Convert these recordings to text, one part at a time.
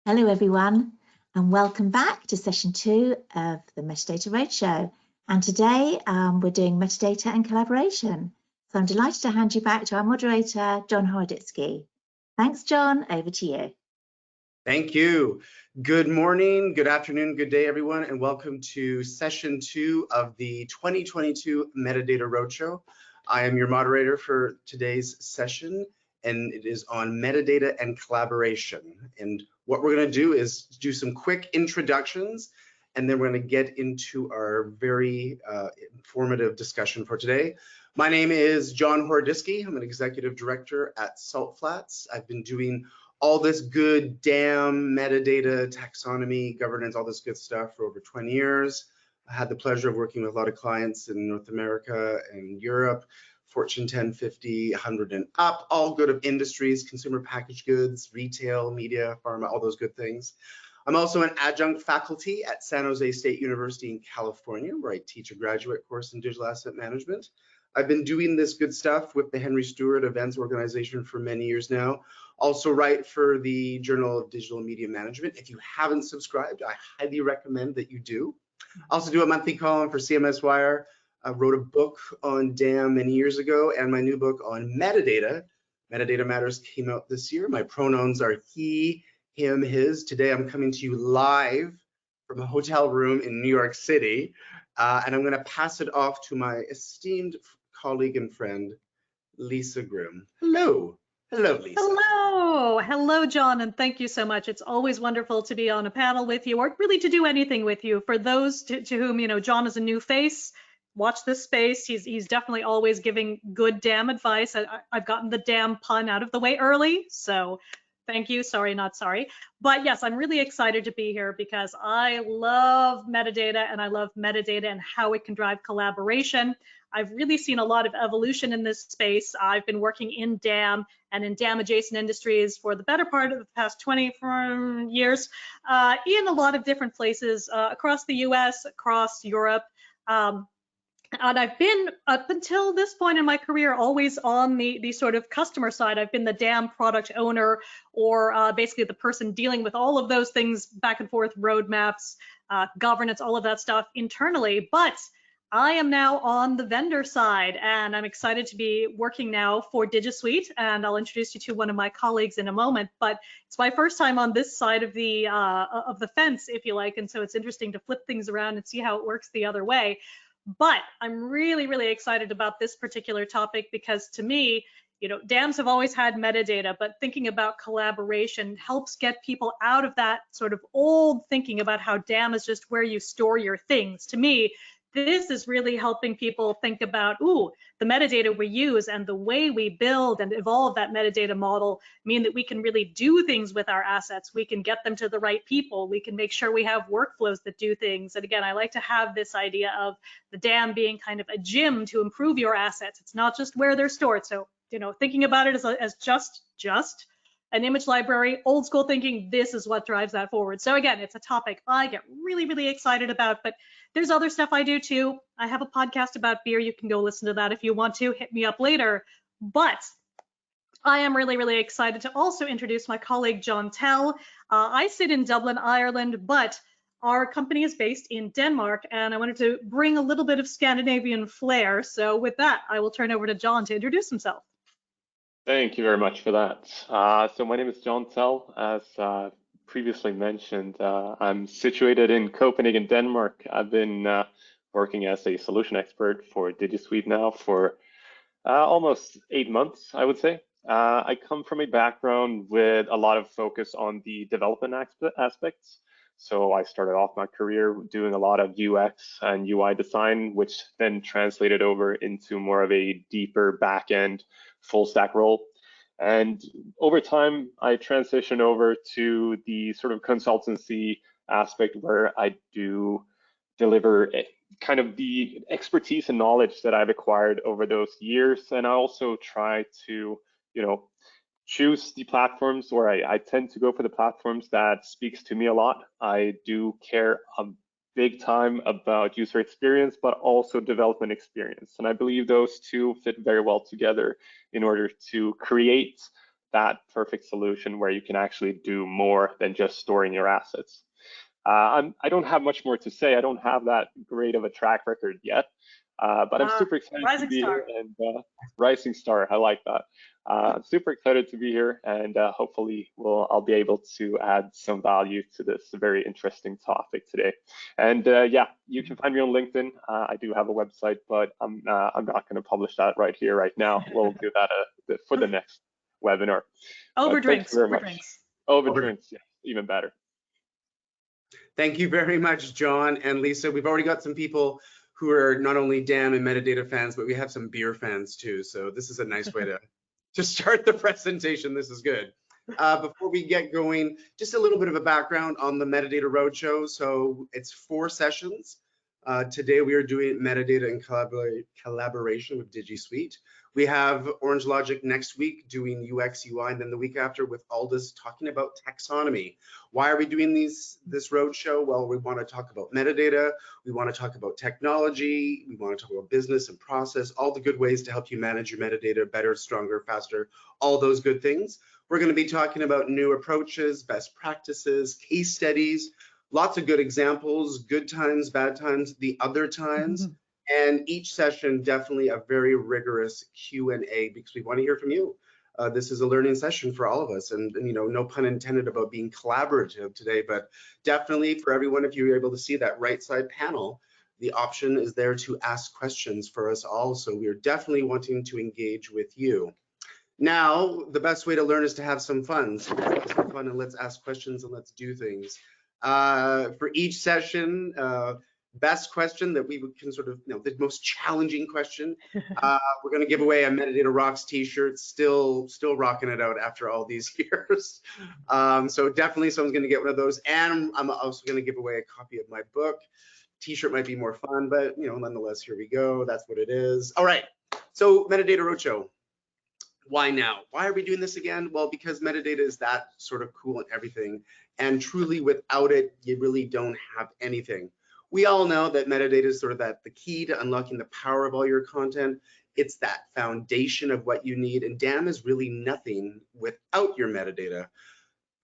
Hello everyone, and welcome back to session 2 of the Metadata Roadshow. And today we're doing metadata and collaboration. So I'm delighted to hand you back to our moderator, John Horodyski. Thanks, John. Over to you. Thank you. Good morning, good afternoon, good day, everyone, and welcome to session 2 of the 2022 Metadata Roadshow. I am your moderator for today's session, and it is on metadata and collaboration. And what we're going to do is do some quick introductions, and then we're going to get into our very informative discussion for today. My name is John Horodyski. I'm an executive director at Salt Flats. I've been doing all this good DAM, metadata, taxonomy, governance, all this good stuff for over 20 years. I had the pleasure of working with a lot of clients in North America and Europe, Fortune 10, 50, 100 and up, all good of industries, consumer packaged goods, retail, media, pharma, all those good things. I'm also an adjunct faculty at San Jose State University in California, where I teach a graduate course in digital asset management. I've been doing this good stuff with the Henry Stewart Events Organization for many years now. Also write for the Journal of Digital Media Management. If you haven't subscribed, I highly recommend that you do. I also do a monthly column for CMS Wire. I wrote a book on DAM many years ago, and my new book on metadata, Metadata Matters, came out this year. My pronouns are he, him, his. Today I'm coming to you live from a hotel room in New York City, and I'm going to pass it off to my esteemed colleague and friend, Lisa Grimm. Hello. Hello, Lisa. Hello, John, and thank you so much. It's always wonderful to be on a panel with you, or really to do anything with you. For those to whom, you know, John is a new face, watch this space. He's definitely always giving good DAM advice. I've gotten the DAM pun out of the way early, so thank you. Sorry, not sorry. But yes, I'm really excited to be here because I love metadata, and I love metadata and how it can drive collaboration. I've really seen a lot of evolution in this space. I've been working in DAM and in DAM adjacent industries for the better part of the past 20 years in a lot of different places across the US, across Europe. And I've been, up until this point in my career, always on the sort of customer side. I've been the DAM product owner, or basically the person dealing with all of those things back and forth, roadmaps, governance, all of that stuff internally. But I am now on the vendor side, and I'm excited to be working now for Digizuite, and I'll introduce you to one of my colleagues in a moment. But it's my first time on this side of the fence, if you like, and so it's interesting to flip things around and see how it works the other way. But I'm really, really excited about this particular topic because, to me, you know, DAMs have always had metadata, but thinking about collaboration helps get people out of that sort of old thinking about how DAM is just where you store your things. To me, this is really helping people think about, ooh, the metadata we use and the way we build and evolve that metadata model mean that we can really do things with our assets. We can get them to the right people. We can make sure we have workflows that do things. And again, I like to have this idea of the DAM being kind of a gym to improve your assets. It's not just where they're stored. So, you know, thinking about it as just an image library, old school thinking, this is what drives that forward. So again, it's a topic I get really, really excited about, but there's other stuff I do too. I have a podcast about beer. You can go listen to that if you want to. Hit me up later. But I am really, really excited to also introduce my colleague, John Tell. I sit in Dublin, Ireland, but our company is based in Denmark, and I wanted to bring a little bit of Scandinavian flair. So with that, I will turn over to John to introduce himself. Thank you very much for that. So my name is John Tell. As previously mentioned, I'm situated in Copenhagen, Denmark. I've been working as a solution expert for Digizuite now for almost 8 months, I would say. I come from a background with a lot of focus on the development aspects. So I started off my career doing a lot of UX and UI design, which then translated over into more of a deeper back-end full stack role. And over time, I transitioned over to the sort of consultancy aspect where I do deliver kind of the expertise and knowledge that I've acquired over those years. And I also try to, you know, choose the platforms, or I tend to go for the platforms that speaks to me a lot. I do care a big time about user experience, but also development experience. And I believe those two fit very well together in order to create that perfect solution where you can actually do more than just storing your assets. I don't have much more to say. I don't have that great of a track record yet, but I'm super excited to be here. And rising star, I like that. I'm super excited to be here, and hopefully I'll be able to add some value to this very interesting topic today. And yeah, you can find me on LinkedIn. I do have a website, but I'm not going to publish that right here, right now. We'll do that for the next webinar. Over drinks. Over drinks, yeah, even better. Thank you very much, John and Lisa. We've already got some people who are not only DAM and metadata fans, but we have some beer fans too. So this is a nice way to start the presentation. This is good. Before we get going, just a little bit of a background on the Metadata Roadshow. So it's 4 sessions. Today we are doing metadata and collaboration with Digisuite. We have Orange Logic next week doing UX UI, and then the week after with Aldous talking about taxonomy. Why are we doing this roadshow? Well, we want to talk about metadata, we want to talk about technology, we want to talk about business and process, all the good ways to help you manage your metadata better, stronger, faster, all those good things. We're going to be talking about new approaches, best practices, case studies, lots of good examples, good times, bad times, the other times. And each session, definitely a very rigorous Q&A because we want to hear from you. This is a learning session for all of us, and you know, no pun intended about being collaborative today, but definitely for everyone, if you're able to see that right side panel, the option is there to ask questions for us all. So we are definitely wanting to engage with you. Now, the best way to learn is to have some fun. So let's have some fun and let's ask questions and let's do things. For each session, best question that we can sort of, you know, the most challenging question. We're going to give away a Metadata Rocks t-shirt, still rocking it out after all these years. So definitely someone's going to get one of those. And I'm also going to give away a copy of my book. T-shirt might be more fun, but you know, nonetheless, here we go. That's what it is. All right. So Metadata Roadshow. Why now? Why are we doing this again? Well, because metadata is that sort of cool and everything. And truly without it, you really don't have anything. We all know that metadata is sort of the key to unlocking the power of all your content. It's that foundation of what you need. And DAM is really nothing without your metadata.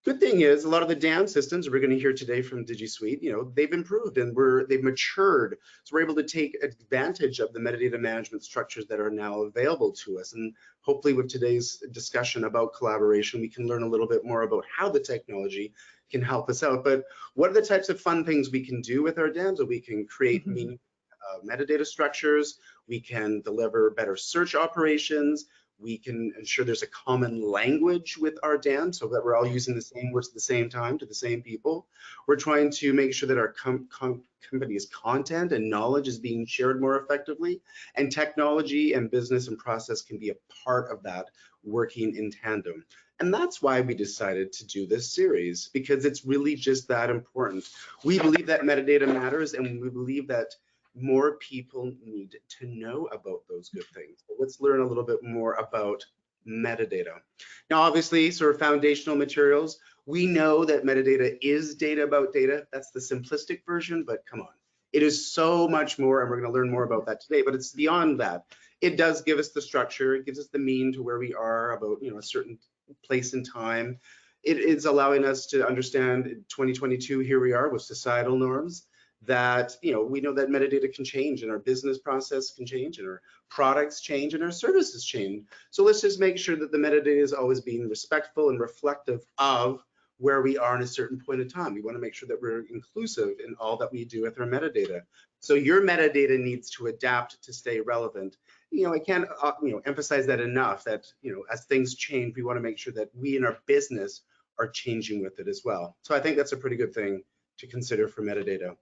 Good thing is a lot of the DAM systems we're going to hear today from Digisuite, you know, they've improved and they've matured. So we're able to take advantage of the metadata management structures that are now available to us. And hopefully with today's discussion about collaboration, we can learn a little bit more about how the technology can help us out. But what are the types of fun things we can do with our DAMs? So we can create metadata structures, we can deliver better search operations, we can ensure there's a common language with our DAM so that we're all using the same words at the same time to the same people. We're trying to make sure that our company's content and knowledge is being shared more effectively, and technology and business and process can be a part of that working in tandem. And that's why we decided to do this series, because it's really just that important. We believe that metadata matters, and we believe that more people need to know about those good things. So let's learn a little bit more about metadata. Now, obviously, sort of foundational materials, we know that metadata is data about data. That's the simplistic version, but come on. It is so much more, and we're going to learn more about that today, but it's beyond that. It does give us the structure. It gives us the mean to where we are about, you know, a certain place in time. It is allowing us to understand in 2022, here we are with societal norms, that, you know, we know that metadata can change and our business process can change and our products change and our services change. So let's just make sure that the metadata is always being respectful and reflective of where we are in a certain point in time. We want to make sure that we're inclusive in all that we do with our metadata. So your metadata needs to adapt to stay relevant. You know, I can't emphasize that enough, that, you know, as things change, we want to make sure that we in our business are changing with it as well. So I think that's a pretty good thing to consider for metadata.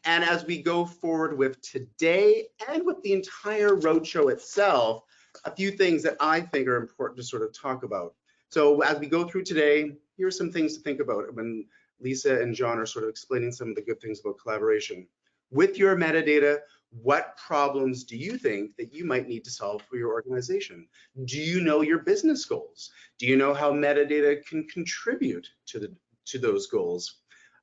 And as we go forward with today and with the entire roadshow itself, a few things that I think are important to sort of talk about. So as we go through today, here are some things to think about when Lisa and John are sort of explaining some of the good things about collaboration. With your metadata, what problems do you think that you might need to solve for your organization? Do you know your business goals? Do you know how metadata can contribute to those goals?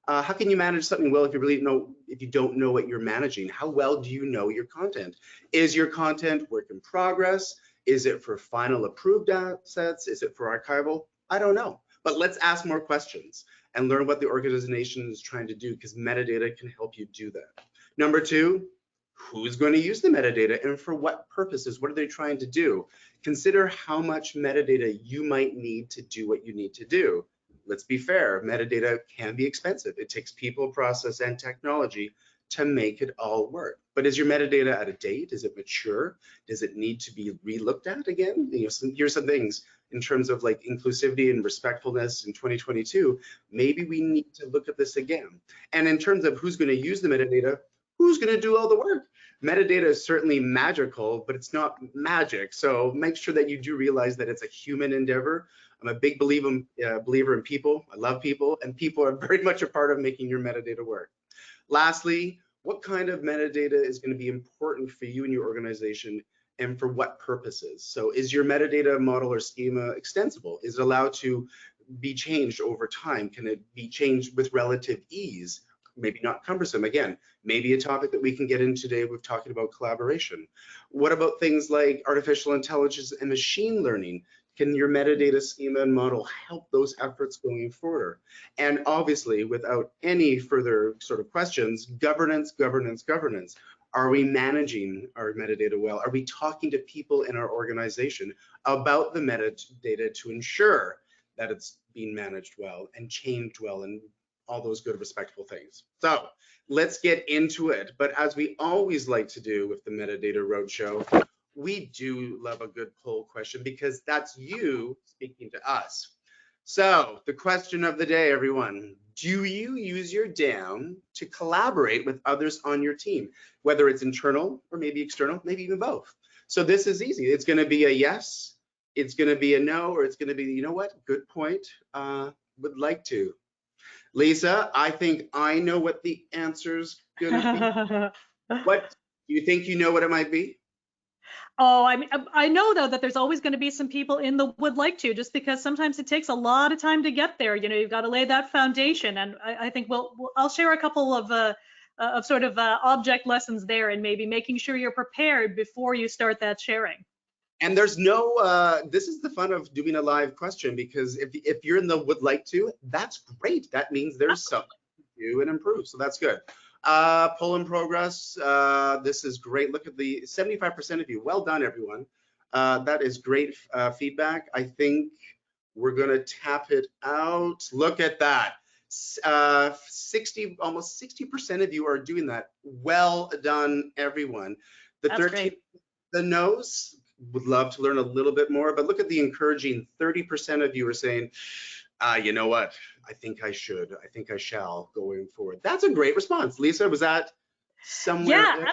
How can you manage something well if you don't know what you're managing? How well do you know your content? Is your content work in progress? Is it for final approved assets? Is it for archival? I don't know. But let's ask more questions and learn what the organization is trying to do, because metadata can help you do that. Number two, who's going to use the metadata and for what purposes? What are they trying to do? Consider how much metadata you might need to do what you need to do. Let's be fair, metadata can be expensive. It takes people, process, and technology to make it all work. But is your metadata out of date? Is it mature? Does it need to be re-looked at again? Here's some things in terms of like inclusivity and respectfulness in 2022. Maybe we need to look at this again. And in terms of who's going to use the metadata, who's going to do all the work? Metadata is certainly magical, but it's not magic. So make sure that you do realize that it's a human endeavor. I'm a big believer in people. I love people, and people are very much a part of making your metadata work. Lastly, what kind of metadata is going to be important for you and your organization, and for what purposes? So is your metadata model or schema extensible? Is it allowed to be changed over time? Can it be changed with relative ease? Maybe not cumbersome. Again, maybe a topic that we can get into today with talking about collaboration. What about things like artificial intelligence and machine learning? Can your metadata schema and model help those efforts going forward? And obviously, without any further sort of questions, governance, governance, governance. Are we managing our metadata well? Are we talking to people in our organization about the metadata to ensure that it's being managed well and changed well and all those good respectful things? So let's get into it. But as we always like to do with the Metadata Roadshow, we do love a good poll question, because that's you speaking to us. So the question of the day, everyone: do you use your DAM to collaborate with others on your team, whether it's internal or maybe external, maybe even both? So this is easy. It's going to be a yes, it's going to be a no, or it's going to be, you know what, good point, would like to. Lisa, I think I know what the answer's going to be. What do you think? You know what it might be? Oh, I mean, I know though that there's always going to be some people in the would like to, just because sometimes it takes a lot of time to get there. You know, you've got to lay that foundation, and I think I'll share a couple of sort of object lessons there, and maybe making sure you're prepared before you start that sharing. And there's no, this is the fun of doing a live question, because if you're in the would like to, that's great. That means there's something to do and improve. So that's good. Poll in progress. This is great. Look at the 75% of you. Well done, everyone. That is great feedback. I think we're going to tap it out. Look at that. Almost 60% of you are doing that. Well done, everyone. That's 13, great. The no's, would love to learn a little bit more, but look at the encouraging 30% of you are saying, you know what, I think I should, I think I shall going forward. That's a great response. Lisa, was that somewhere? Yeah,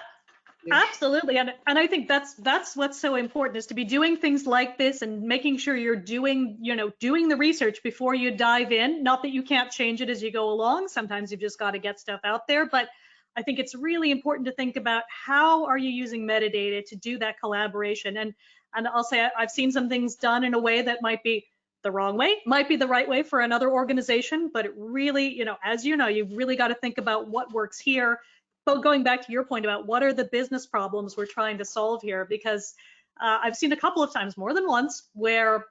absolutely. And I think that's what's so important, is to be doing things like this and making sure you're doing the research before you dive in. Not that you can't change it as you go along. Sometimes you've just got to get stuff out there, but I think it's really important to think about how are you using metadata to do that collaboration. And I'll say I've seen some things done in a way that might be the wrong way, might be the right way for another organization, but it really, as you know, you've really got to think about what works here. But going back to your point about what are the business problems we're trying to solve here, because I've seen a couple of times, more than once, where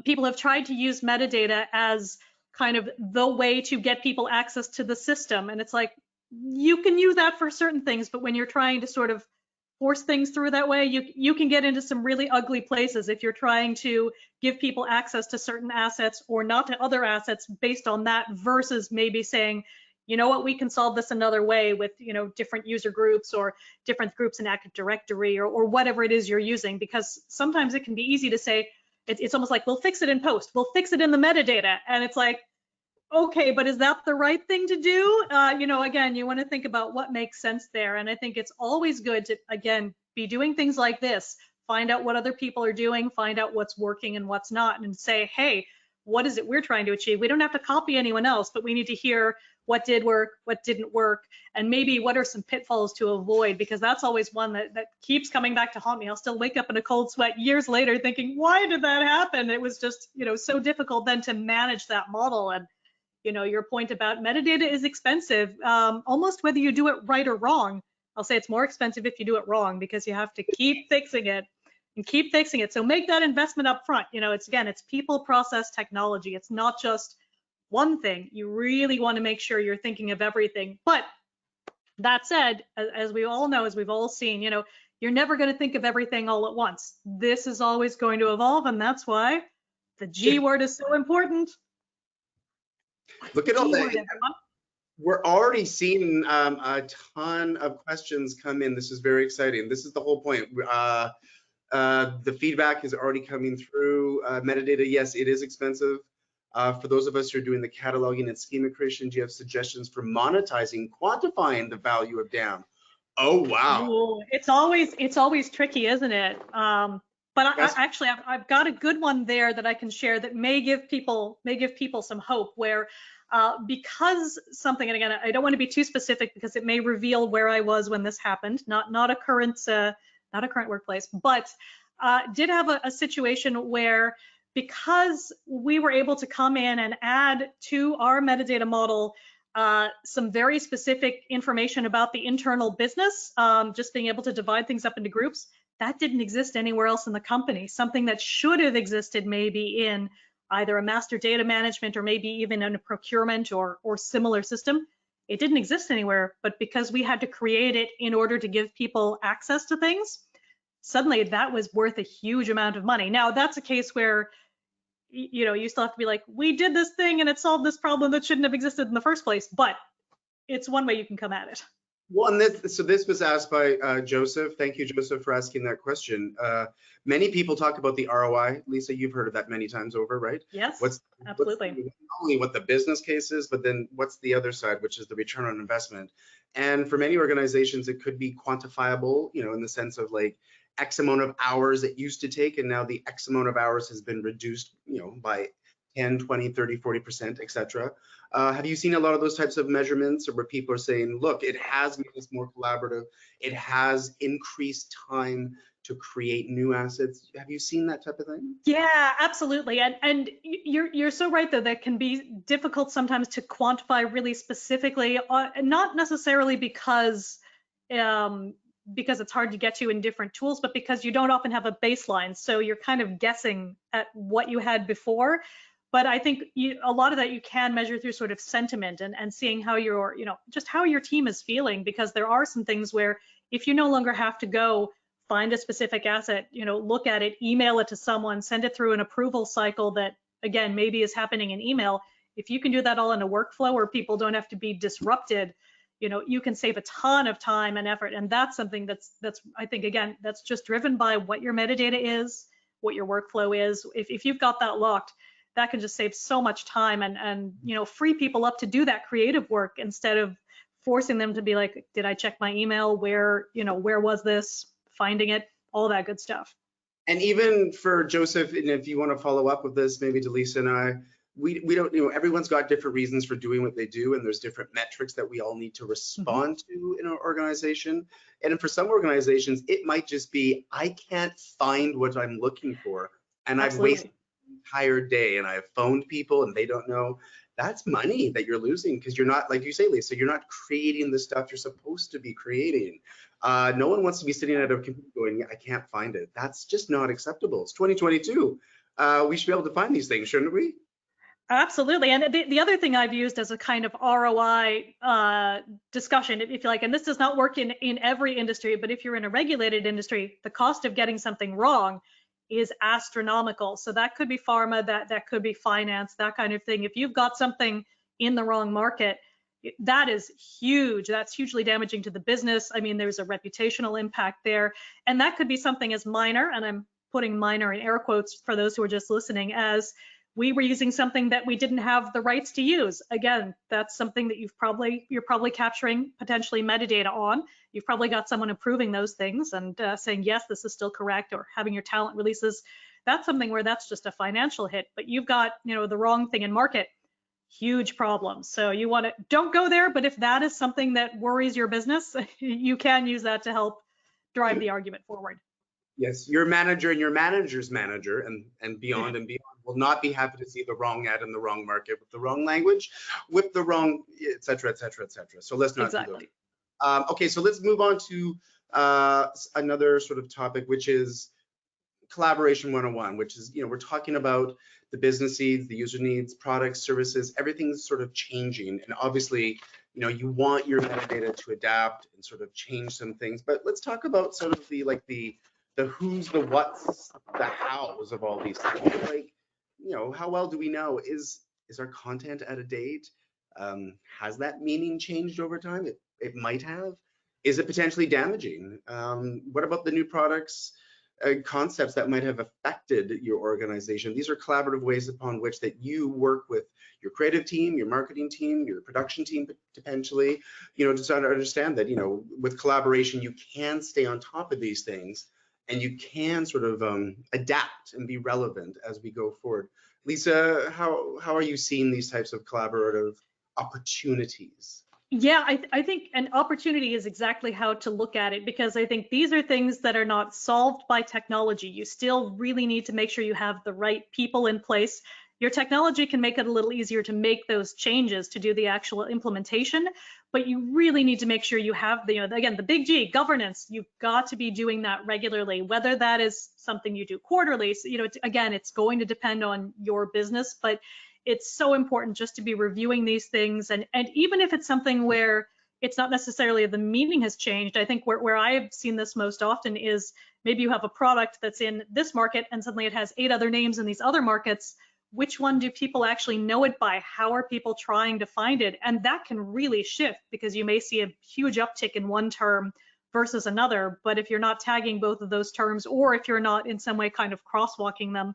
people have tried to use metadata as kind of the way to get people access to the system, and it's like, you can use that for certain things, but when you're trying to sort of force things through that way, you can get into some really ugly places if you're trying to give people access to certain assets or not to other assets based on that, versus maybe saying, you know what, we can solve this another way with different user groups or different groups in Active Directory or whatever it is you're using. Because sometimes it can be easy to say, it's almost like, we'll fix it in post, we'll fix it in the metadata, and it's like, okay, but is that the right thing to do? Again, you want to think about what makes sense there. And I think it's always good to, again, be doing things like this, find out what other people are doing, find out what's working and what's not, and say, hey, what is it we're trying to achieve? We don't have to copy anyone else, but we need to hear what did work, what didn't work, and maybe what are some pitfalls to avoid, because that's always one that keeps coming back to haunt me. I'll still wake up in a cold sweat years later thinking, why did that happen? It was just, so difficult then to manage that model. And your point about metadata is expensive, almost whether you do it right or wrong. I'll say it's more expensive if you do it wrong, because you have to keep fixing it. and keep fixing it. So make that investment up front. You know, it's people, process, technology. It's not just one thing. You really want to make sure you're thinking of everything. But that said, as we all know, as we've all seen, you know, you're never going to think of everything all at once. This is always going to evolve, and that's why the G word is so important. Look at all G word, that. everyone. We're already seeing a ton of questions come in. This is very exciting. This is the whole point. The feedback is already coming through. Metadata, yes, it is expensive. For those of us who are doing the cataloging and schema creation, do you have suggestions for monetizing, quantifying the value of DAM? Oh, wow. Ooh, it's always tricky, isn't it? But Yes. I've got a good one there that I can share that may give people some hope, where because something, and again, I don't want to be too specific because it may reveal where I was when this happened, not a current workplace, but did have a situation where, because we were able to come in and add to our metadata model some very specific information about the internal business, just being able to divide things up into groups, that didn't exist anywhere else in the company. Something that should have existed maybe in either a master data management or maybe even in a procurement or similar system. It didn't exist anywhere, but because we had to create it in order to give people access to things, suddenly that was worth a huge amount of money. Now, that's a case where, you know, you still have to be like, we did this thing and it solved this problem that shouldn't have existed in the first place, but it's one way you can come at it. Well, and this was asked by Joseph. Thank you, Joseph, for asking that question. Many people talk about the ROI. Lisa, you've heard of that many times over, right? Yes, absolutely. Not only what the business case is, but then what's the other side, which is the return on investment. And for many organizations, it could be quantifiable, you know, in the sense of like X amount of hours it used to take, and now the X amount of hours has been reduced, you know, by 10, 20, 30, 40%, et cetera. Have you seen a lot of those types of measurements, or where people are saying, look, it has made us more collaborative, it has increased time to create new assets? Have you seen that type of thing? Yeah, absolutely. And you're so right, though, that can be difficult sometimes to quantify really specifically, not necessarily because it's hard to get to in different tools, but because you don't often have a baseline. So you're kind of guessing at what you had before. But I think a lot of that you can measure through sort of sentiment and seeing how just how your team is feeling, because there are some things where if you no longer have to go find a specific asset, you know, look at it, email it to someone, send it through an approval cycle that, again, maybe is happening in email. If you can do that all in a workflow where people don't have to be disrupted, you know, you can save a ton of time and effort. And that's something that's I think, again, that's just driven by what your metadata is, what your workflow is. If you've got that locked, that can just save so much time and you know, free people up to do that creative work instead of forcing them to be like, did I check my email? Where was this? Finding it, all that good stuff. And even for Joseph, and if you want to follow up with this, maybe to Lisa and I, we don't, you know, everyone's got different reasons for doing what they do, and there's different metrics that we all need to respond to in our organization. And for some organizations, it might just be, I can't find what I'm looking for, and Absolutely. I've wasted an entire day, and I have phoned people and they don't know. That's money that you're losing because you're not, like you say, Lisa, you're not creating the stuff you're supposed to be creating. No one wants to be sitting at a computer going, I can't find it. That's just not acceptable. It's 2022. We should be able to find these things, shouldn't we? Absolutely. And the other thing I've used as a kind of ROI discussion, if you like, and this does not work in every industry, but if you're in a regulated industry, the cost of getting something wrong is astronomical. So that could be pharma, that could be finance, that kind of thing. If you've got something in the wrong market, that is huge. That's hugely damaging to the business. I mean, there's a reputational impact there. And that could be something as minor, and I'm putting minor in air quotes for those who are just listening, as we were using something that we didn't have the rights to use. Again, that's something that you're probably capturing potentially metadata on. You've probably got someone approving those things and saying, yes, this is still correct, or having your talent releases. That's something where that's just a financial hit, but you've got, you know, the wrong thing in market, huge problems. So you want to, don't go there, but if that is something that worries your business, you can use that to help drive the argument forward. Yes, your manager and your manager's manager and beyond and beyond will not be happy to see the wrong ad in the wrong market with the wrong language, with the wrong, et cetera, et cetera, et cetera. So let's not do those. Okay, so let's move on to another sort of topic, which is collaboration 101, which is, we're talking about the business needs, the user needs, products, services, everything's sort of changing. And obviously, you want your metadata to adapt and sort of change some things. But let's talk about sort of the who's, the what's, the hows of all these things. Like, how well do we know? Is our content out of date? Has that meaning changed over time? It might have. Is it potentially damaging? What about the new products, concepts that might have affected your organization? These are collaborative ways upon which that you work with your creative team, your marketing team, your production team, potentially, just to understand that, with collaboration, you can stay on top of these things and you can sort of adapt and be relevant as we go forward. Lisa, how are you seeing these types of collaborative opportunities? Yeah, I think an opportunity is exactly how to look at it, because I think these are things that are not solved by technology. You still really need to make sure you have the right people in place. Your technology can make it a little easier to make those changes to do the actual implementation, but you really need to make sure you have the, again, the big G, governance. You've got to be doing that regularly, whether that is something you do quarterly. So, again, it's going to depend on your business, but it's so important just to be reviewing these things. And even if it's something where it's not necessarily the meaning has changed, I think where I've seen this most often is maybe you have a product that's in this market and suddenly it has 8 other names in these other markets. Which one do people actually know it by? How are people trying to find it? And that can really shift, because you may see a huge uptick in one term versus another. But if you're not tagging both of those terms, or if you're not in some way kind of crosswalking them,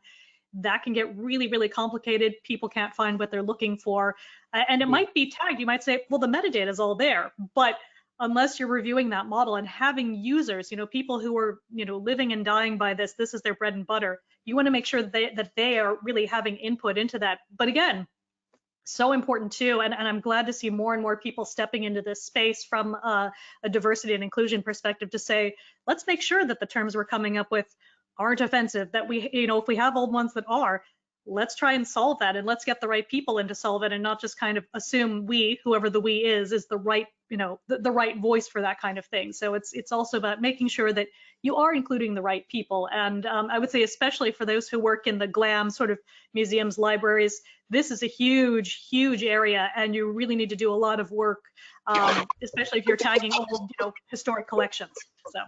that can get really, really complicated. People can't find what they're looking for. And it might be tagged. You might say, well, the metadata is all there. But unless you're reviewing that model and having users, people who are, living and dying by this is their bread and butter, you want to make sure that they are really having input into that. But again, so important too, and I'm glad to see more and more people stepping into this space from a diversity and inclusion perspective to say, let's make sure that the terms we're coming up with aren't offensive, that we, if we have old ones that are, let's try and solve that, and let's get the right people in to solve it, and not just kind of assume we, whoever the we is the right, the right voice for that kind of thing. So it's also about making sure that you are including the right people. And I would say, especially for those who work in the GLAM sort of museums, libraries, this is a huge, huge area, and you really need to do a lot of work, especially if you're tagging old, historic collections. So.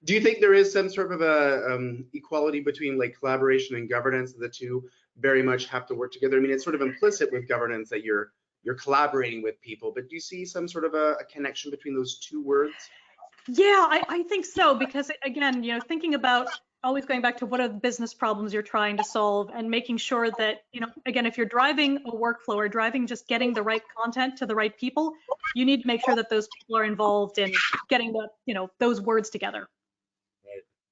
Do you think there is some sort of a equality between like collaboration and governance? The two very much have to work together. I mean, it's sort of implicit with governance that you're collaborating with people, but do you see some sort of a connection between those two words? Yeah, I think so, because again, thinking about always going back to what are the business problems you're trying to solve, and making sure that, again, if you're driving a workflow or driving just getting the right content to the right people, you need to make sure that those people are involved in getting the, those words together.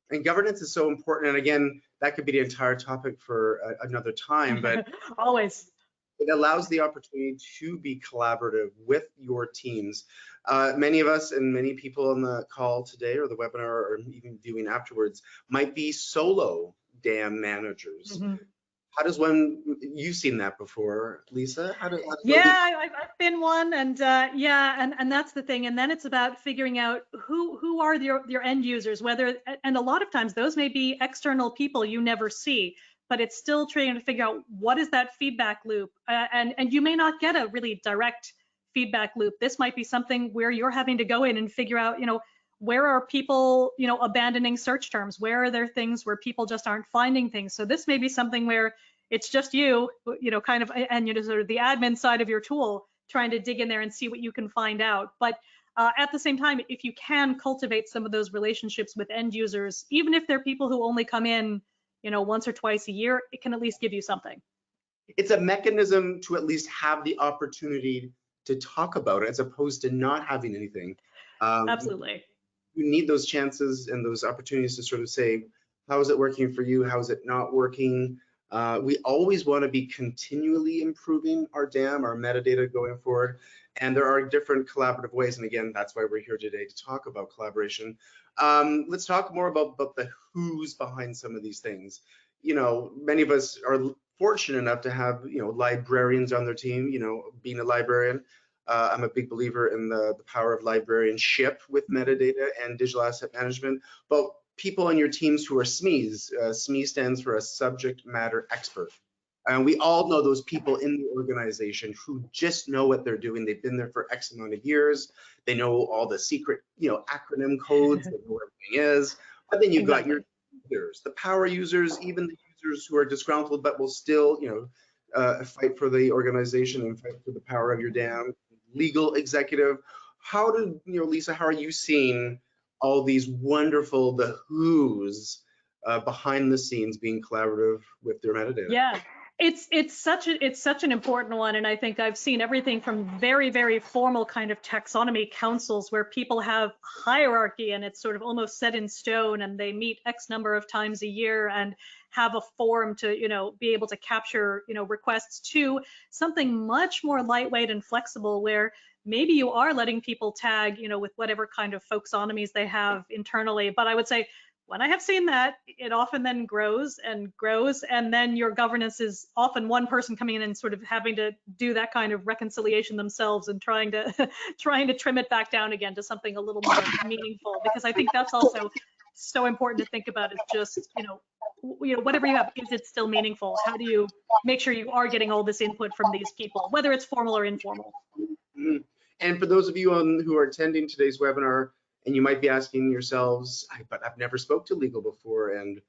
And governance is so important. And again, that could be the entire topic for another time, but always. It allows the opportunity to be collaborative with your teams. Many of us and many people on the call today or the webinar or even viewing afterwards might be solo DAM managers. Mm-hmm. How does one, you've seen that before, Lisa? Yeah, I've been one, and yeah, and that's the thing. And then it's about figuring out who are your end users, and a lot of times those may be external people you never see, but it's still trying to figure out what is that feedback loop. And you may not get a really direct feedback loop. This might be something where you're having to go in and figure out, where are people, abandoning search terms? Where are there things where people just aren't finding things? So this may be something where it's just you, kind of, and sort of the admin side of your tool trying to dig in there and see what you can find out. But at the same time, if you can cultivate some of those relationships with end users, even if they're people who only come in, once or twice a year, it can at least give you something. It's a mechanism to at least have the opportunity to talk about it, as opposed to not having anything. Absolutely. You need those chances and those opportunities to sort of say, how is it working for you? How is it not working? We always want to be continually improving our DAM, our metadata going forward. And there are different collaborative ways. And again, that's why we're here today to talk about collaboration. Let's talk more about the who's behind some of these things. Many of us are fortunate enough to have, librarians on their team, being a librarian. I'm a big believer in the power of librarianship with metadata and digital asset management. But people on your teams who are SMEs. SME stands for a subject matter expert. And we all know those people in the organization who just know what they're doing. They've been there for X amount of years. They know all the secret, acronym codes. They know where everything is. But then you've got your users, the power users, even the users who are disgruntled but will still, fight for the organization and fight for the power of your dam. Legal executive. How do Lisa? How are you seeing all these wonderful the who's behind the scenes being collaborative with their metadata? Yeah. It's such an important one, and I think I've seen everything from very, very formal kind of taxonomy councils where people have hierarchy and it's sort of almost set in stone, and they meet X number of times a year and have a forum to be able to capture requests, to something much more lightweight and flexible where maybe you are letting people tag with whatever kind of folksonomies they have internally. But I would say, when I have seen that, it often then grows and grows, and then your governance is often one person coming in and sort of having to do that kind of reconciliation themselves and trying to trim it back down again to something a little more meaningful. Because I think that's also so important to think about, is just whatever you have, is it still meaningful? How do you make sure you are getting all this input from these people, whether it's formal or informal? Mm-hmm. And for those of you who are attending today's webinar, and you might be asking yourselves, but I've never spoke to legal before, and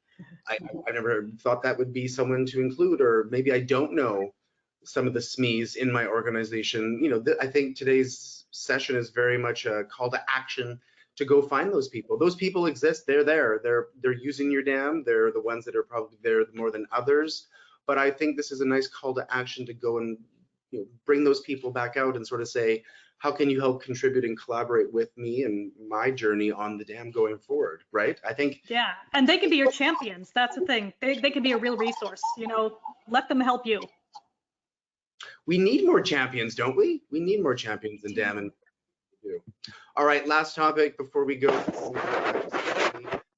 I never thought that would be someone to include, or maybe I don't know some of the SMEs in my organization. I think today's session is very much a call to action to go find those people. Those people exist. They're there. They're using your dam. They're the ones that are probably there more than others. But I think this is a nice call to action to go and bring those people back out and sort of say, how can you help contribute and collaborate with me and my journey on the dam going forward, right? I think. Yeah, and they can be your champions. That's the thing. They can be a real resource. Let them help you. We need more champions, don't we? We need more champions in dam and do. All right, last topic before we go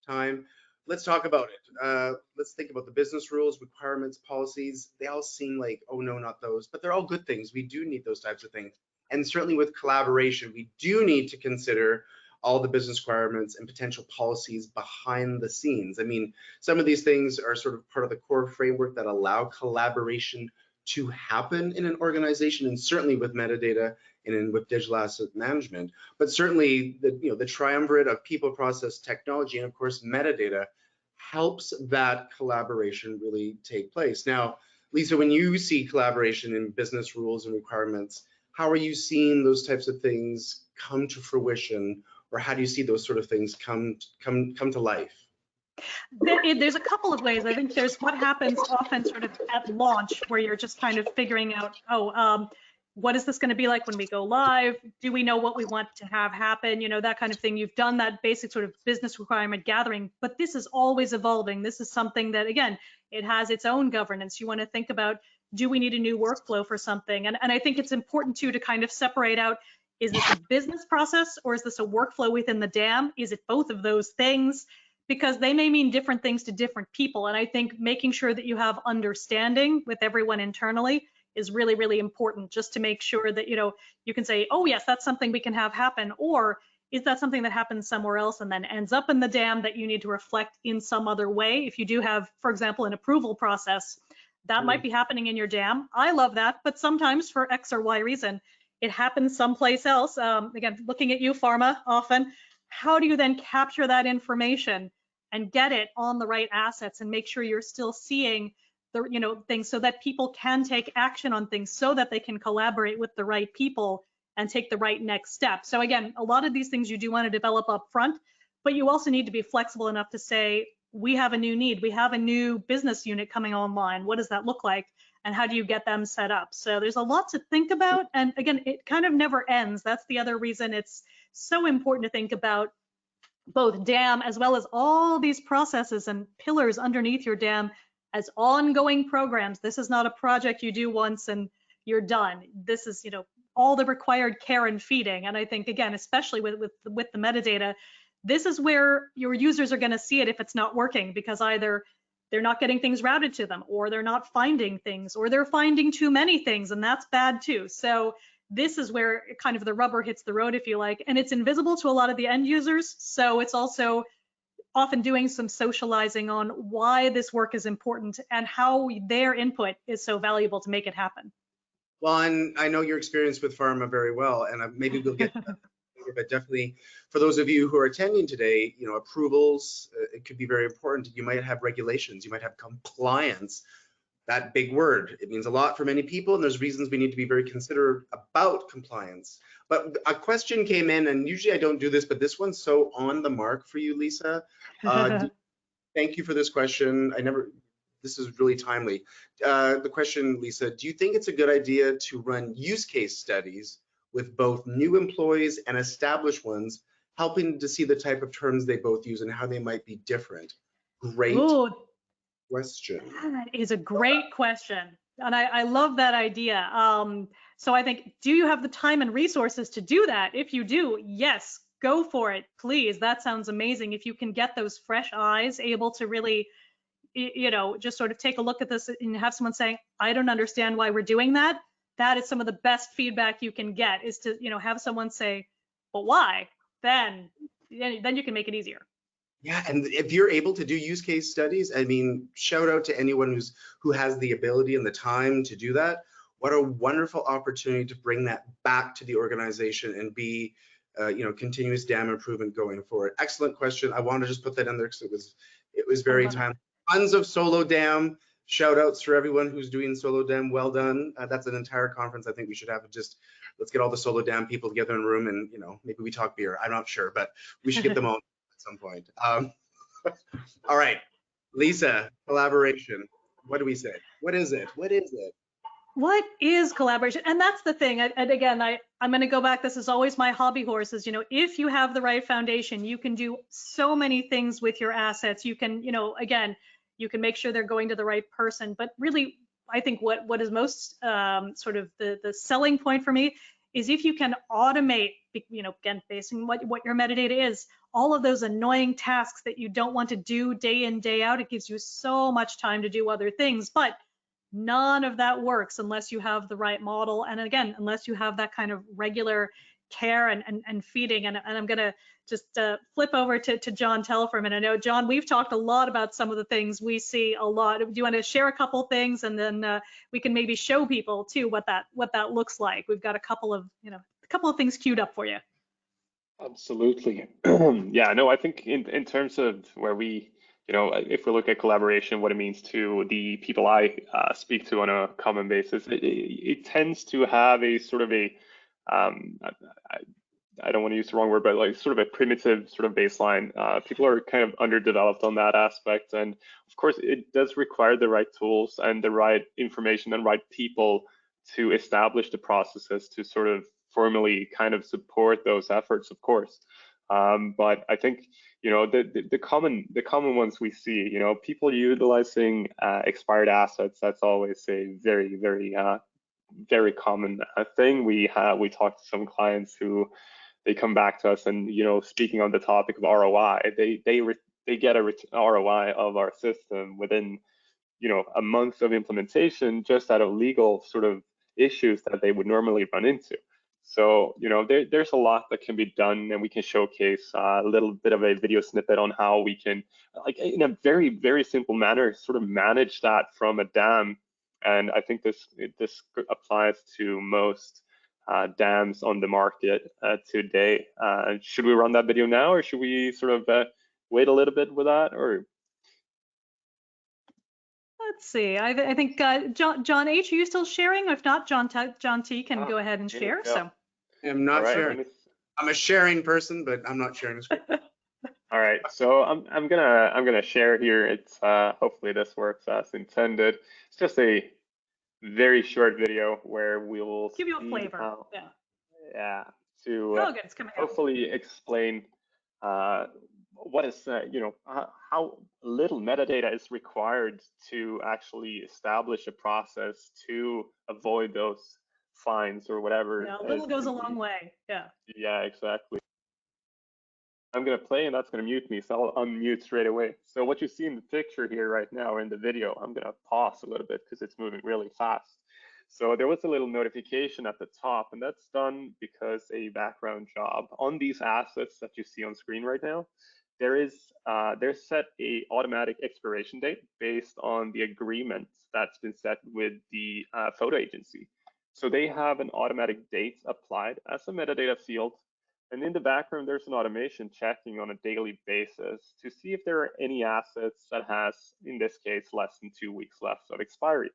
time. Let's talk about it. Let's think about the business rules, requirements, policies. They all seem like, oh no, not those, but they're all good things. We do need those types of things. And certainly with collaboration, we do need to consider all the business requirements and potential policies behind the scenes. I mean, some of these things are sort of part of the core framework that allow collaboration to happen in an organization, and certainly with metadata and with digital asset management. But certainly the triumvirate of people, process, technology, and of course metadata helps that collaboration really take place. Now, Lisa, when you see collaboration in business rules and requirements, how are you seeing those types of things come to fruition, or how do you see those sort of things come to life? There's a couple of ways. I think there's what happens often sort of at launch, where you're just kind of figuring out, what is this going to be like when we go live? Do we know what we want to have happen? That kind of thing. You've done that basic sort of business requirement gathering, but this is always evolving. This is something that, again, it has its own governance. You want to think about, do we need a new workflow for something? And I think it's important too to kind of separate out, is this a business process or is this a workflow within the dam? Is it both of those things? Because they may mean different things to different people. And I think making sure that you have understanding with everyone internally is really, really important, just to make sure that, you can say, oh yes, that's something we can have happen, or is that something that happens somewhere else and then ends up in the dam that you need to reflect in some other way? If you do have, for example, an approval process, that might be happening in your dam. I love that, but sometimes for X or Y reason, it happens someplace else. Again, looking at you, pharma, often, how do you then capture that information and get it on the right assets and make sure you're still seeing the things so that people can take action on things, so that they can collaborate with the right people and take the right next step. So again, a lot of these things you do want to develop up front, but you also need to be flexible enough to say, we have a new need, we have a new business unit coming online. What does that look like? And how do you get them set up? So there's a lot to think about. And again, it kind of never ends. That's the other reason it's so important to think about both dam as well as all these processes and pillars underneath your dam as ongoing programs. This is not a project you do once and you're done. This is, all the required care and feeding. And I think, again, especially with the metadata, this is where your users are going to see it if it's not working, because either they're not getting things routed to them, or they're not finding things, or they're finding too many things, and that's bad too. So this is where kind of the rubber hits the road, if you like, and it's invisible to a lot of the end users. So it's also often doing some socializing on why this work is important and how their input is so valuable to make it happen. Well, and I know your experience with pharma very well, and maybe we'll get to that later, but definitely for those of you who are attending today, you know, approvals, it could be very important. You might have regulations, you might have compliance. That big word, it means a lot for many people, and there's reasons we need to be very considerate about compliance. But a question came in, and usually I don't do this, but this one's so on the mark for you, Lisa. Thank you for this question. This is really timely. The question, Lisa, do you think it's a good idea to run use case studies with both new employees and established ones, helping to see the type of terms they both use and how they might be different? Great question. That is a great question. And I love that idea. So I think, do you have the time and resources to do that? If you do, yes, go for it, please. That sounds amazing. If you can get those fresh eyes able to really, you know, just sort of take a look at this and have someone saying, I don't understand why we're doing that. That is some of the best feedback you can get, is to, you know, have someone say, but why? Then you can make it easier. Yeah, and if you're able to do use case studies, I mean, shout out to anyone who has the ability and the time to do that. What a wonderful opportunity to bring that back to the organization and be, you know, continuous dam improvement going forward. Excellent question. I want to just put that in there because it was very timely. Tons of solo dam. Shout outs for everyone who's doing solo dam. Well done. That's an entire conference. I think we should have let's get all the solo dam people together in a room and, you know, maybe we talk beer. I'm not sure, but we should get them all at some point. All right, Lisa, collaboration. What do we say? What is it? What is it? What is collaboration? And that's the thing. And again, I'm going to go back. This is always my hobby horse, is, you know, if you have the right foundation, you can do so many things with your assets. You can, you know, again, you can make sure they're going to the right person. But really, I think what is most sort of the selling point for me is if you can automate, you know, again, based on what your metadata is, all of those annoying tasks that you don't want to do day in, day out. It gives you so much time to do other things, but none of that works unless you have the right model. And again, unless you have that kind of regular care and feeding. And I'm going to just flip over to John Tell for a minute. I know, John, we've talked a lot about some of the things we see a lot. Do you want to share a couple things, and then we can maybe show people too what that looks like? We've got a couple of things queued up for you. Absolutely. Yeah, no, I think in terms of where we, you know, if we look at collaboration, what it means to the people I speak to on a common basis, it tends to have a sort of a, I don't want to use the wrong word, but like sort of a primitive sort of baseline. People are kind of underdeveloped on that aspect. And of course, it does require the right tools and the right information and right people to establish the processes to sort of formally kind of support those efforts, of course. But I think, you know, the common ones we see, you know, people utilizing expired assets. That's always a very, very common thing. We talk to some clients who they come back to us, and, you know, speaking on the topic of ROI, they get a ROI of our system within, you know, a month of implementation, just out of legal sort of issues that they would normally run into. So, you know, there's a lot that can be done, and we can showcase a little bit of a video snippet on how we can, like, in a very, very simple manner, sort of manage that from a dam. And I think this applies to most dams on the market today. Should we run that video now, or should we sort of wait a little bit with that? Or let's see. I think John H, are you still sharing? If not, John T can go ahead and share. So I'm not sharing. I'm a sharing person, but I'm not sharing the screen. All right, so I'm gonna share here. It's hopefully this works as intended. It's just a very short video where we will give you a flavor. How, yeah. To hopefully explain what is you know, how little metadata is required to actually establish a process to avoid those fines or whatever. Yeah, little goes a long way. Yeah. Yeah, exactly. I'm going to play, and that's going to mute me, so I'll unmute straight away. So what you see in the picture here right now, or in the video, I'm going to pause a little bit because it's moving really fast. So there was a little notification at the top, and that's done because a background job on these assets that you see on screen right now, there's set a automatic expiration date based on the agreement that's been set with the photo agency. So they have an automatic date applied as a metadata field. And in the background, there's an automation checking on a daily basis to see if there are any assets that has, in this case, less than 2 weeks left of expiry.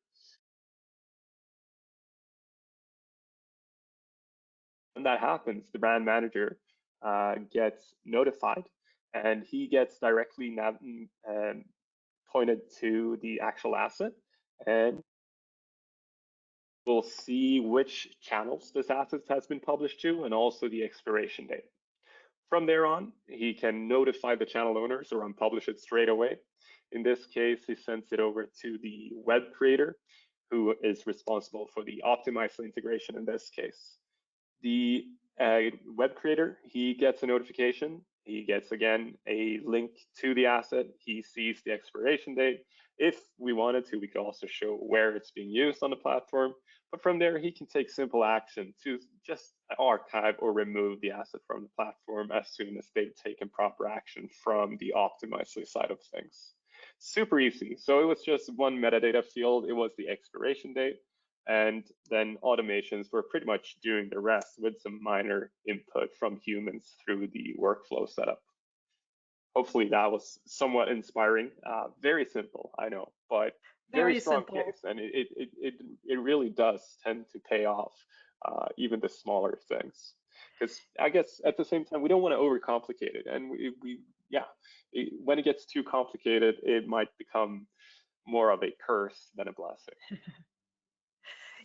When that happens, the brand manager gets notified, and he gets directly pointed to the actual asset, and we'll see which channels this asset has been published to and also the expiration date. From there on, he can notify the channel owners or unpublish it straight away. In this case, he sends it over to the web creator, who is responsible for the optimized integration in this case. The web creator, he gets a notification. He gets, again, a link to the asset. He sees the expiration date. If we wanted to, we could also show where it's being used on the platform. But from there, he can take simple action to just archive or remove the asset from the platform as soon as they've taken proper action from the optimizely side of things. Super easy. So it was just one metadata field. It was the expiration date. And then automations were pretty much doing the rest with some minor input from humans through the workflow setup. Hopefully that was somewhat inspiring. Very simple, I know, but very strong simple. case, and it really does tend to pay off even the smaller things. Because I guess at the same time, we don't want to overcomplicate it, and when it gets too complicated, it might become more of a curse than a blessing.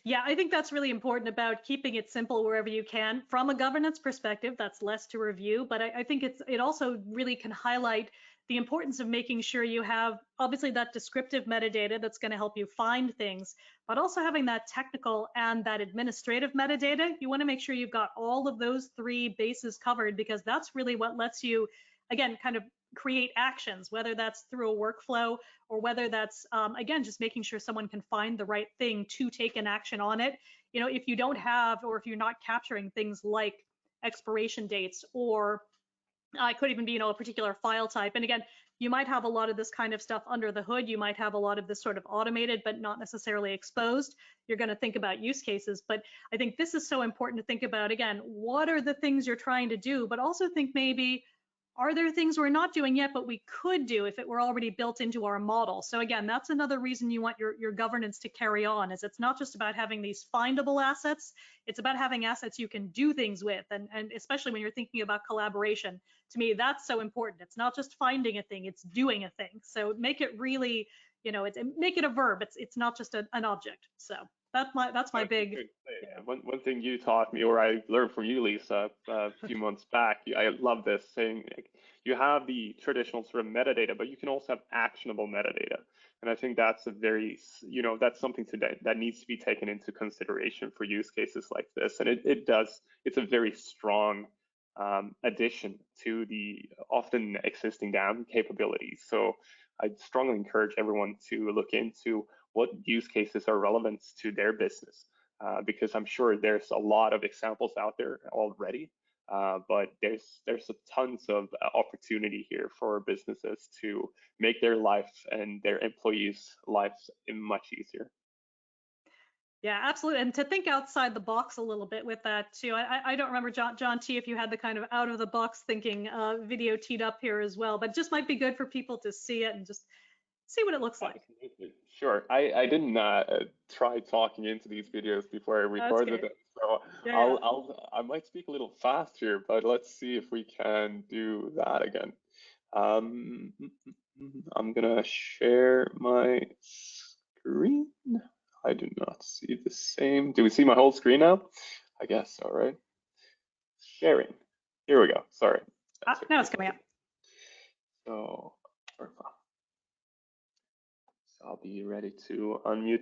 Yeah, I think that's really important about keeping it simple wherever you can. From a governance perspective, that's less to review, but I think it also really can highlight the importance of making sure you have obviously that descriptive metadata that's going to help you find things, but also having that technical and that administrative metadata. You want to make sure you've got all of those three bases covered, because that's really what lets you, again, kind of create actions, whether that's through a workflow or whether that's, again, just making sure someone can find the right thing to take an action on it. You know, if you don't have, or if you're not capturing things like expiration dates, or it could even be, a particular file type. And again, you might have a lot of this kind of stuff under the hood. You might have a lot of this sort of automated, but not necessarily exposed. You're going to think about use cases. But I think this is so important to think about, again, what are the things you're trying to do, but also think maybe, are there things we're not doing yet, but we could do if it were already built into our model? So again, that's another reason you want your governance to carry on, is it's not just about having these findable assets, it's about having assets you can do things with. And especially when you're thinking about collaboration, to me, that's so important. It's not just finding a thing, it's doing a thing. So make it really, make it a verb. It's not just an object. So that's my big. Yeah. One thing you taught me, or I learned from you, Lisa, a few months back, I love this saying, you have the traditional sort of metadata, but you can also have actionable metadata. And I think that's a very, that's something that needs to be taken into consideration for use cases like this. And it's a very strong addition to the often existing DAM capabilities. So I'd strongly encourage everyone to look into what use cases are relevant to their business, because I'm sure there's a lot of examples out there already, but there's tons of opportunity here for businesses to make their life and their employees' lives much easier. Yeah, absolutely. And to think outside the box a little bit with that too. I don't remember, John T, if you had the kind of out of the box thinking video teed up here as well, but just might be good for people to see it and just see what it looks like. Absolutely. Sure. I didn't try talking into these videos before I recorded them, so yeah. I might speak a little fast here, but let's see if we can do that again. I'm gonna share my screen. I do not see the same. Do we see my whole screen now? I guess. All right. Sharing. Here we go. Sorry. Now it's coming up. So I'll be ready to unmute.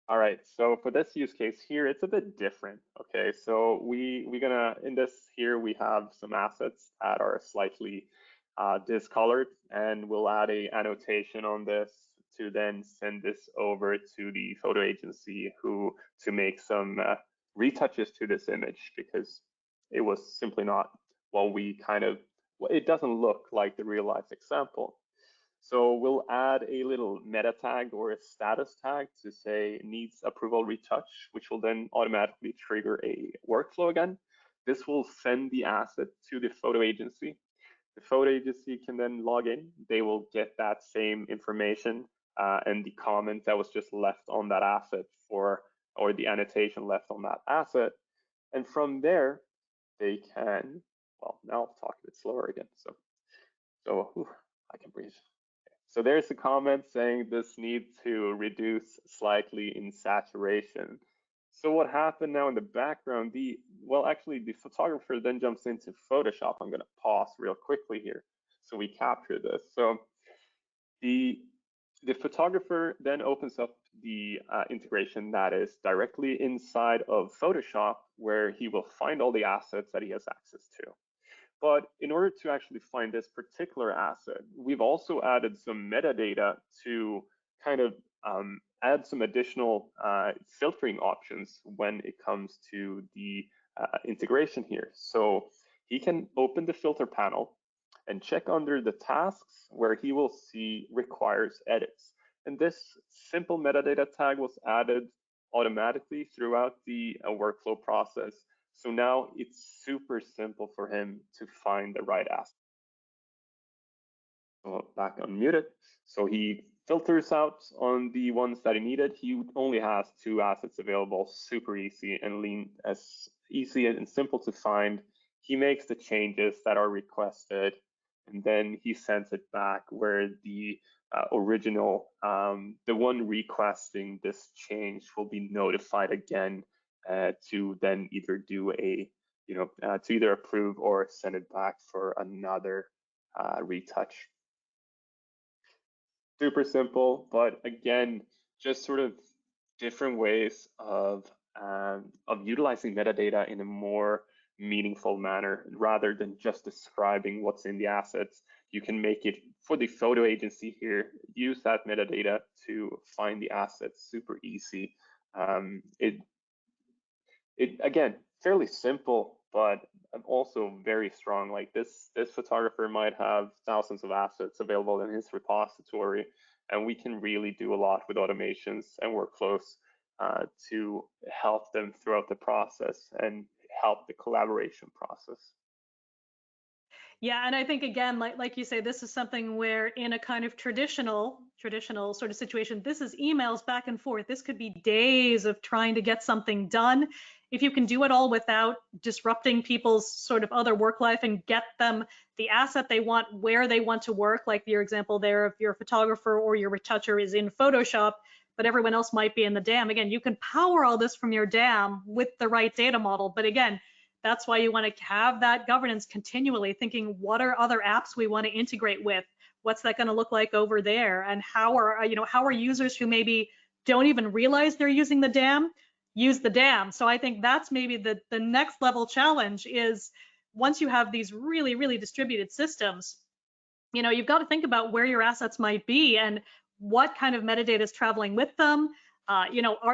All right, so for this use case here, it's a bit different. Okay, so we're gonna, in this here, we have some assets that are slightly discolored, and we'll add a annotation on this to then send this over to the photo agency to make some retouches to this image, because it was simply not what we kind of it doesn't look like the real life example. So we'll add a little meta tag or a status tag to say needs approval retouch, which will then automatically trigger a workflow again. This will send the asset to the photo agency. The photo agency can then log in. They will get that same information and the comment that was just left on that asset or the annotation left on that asset. And from there, they can, well, now I'll talk a bit slower again. So I can breathe. So there's a comment saying this needs to reduce slightly in saturation. So what happened now in the background, the photographer then jumps into Photoshop. I'm gonna pause real quickly here so we capture this. So the photographer then opens up the integration that is directly inside of Photoshop, where he will find all the assets that he has access to. But in order to actually find this particular asset, we've also added some metadata to kind of add some additional filtering options when it comes to the integration here. So he can open the filter panel and check under the tasks where he will see requires edits. And this simple metadata tag was added automatically throughout the workflow process. So now it's super simple for him to find the right asset. So back unmuted. So he filters out on the ones that he needed. He only has 2 assets available, super easy and as easy and simple to find. He makes the changes that are requested, and then he sends it back where the original, the one requesting this change will be notified again to then either do to either approve or send it back for another retouch. Super simple, but again, just sort of different ways of utilizing metadata in a more meaningful manner rather than just describing what's in the assets. You can make it for the photo agency here, use that metadata to find the assets super easy. It again, fairly simple, but also very strong. Like this photographer might have thousands of assets available in his repository, and we can really do a lot with automations and workflows to help them throughout the process and help the collaboration process. Yeah, and I think again, like you say, this is something where in a kind of traditional sort of situation, this is emails back and forth. This could be days of trying to get something done. If you can do it all without disrupting people's sort of other work life and get them the asset they want where they want to work, like your example there, if your photographer or your retoucher is in Photoshop, but everyone else might be in the DAM. Again, you can power all this from your DAM with the right data model. But again, that's why you want to have that governance continually, thinking what are other apps we want to integrate with? What's that going to look like over there? And how are users who maybe don't even realize they're using the DAM use the DAM? So I think that's maybe the next level challenge is once you have these really, really distributed systems, you've got to think about where your assets might be and what kind of metadata is traveling with them.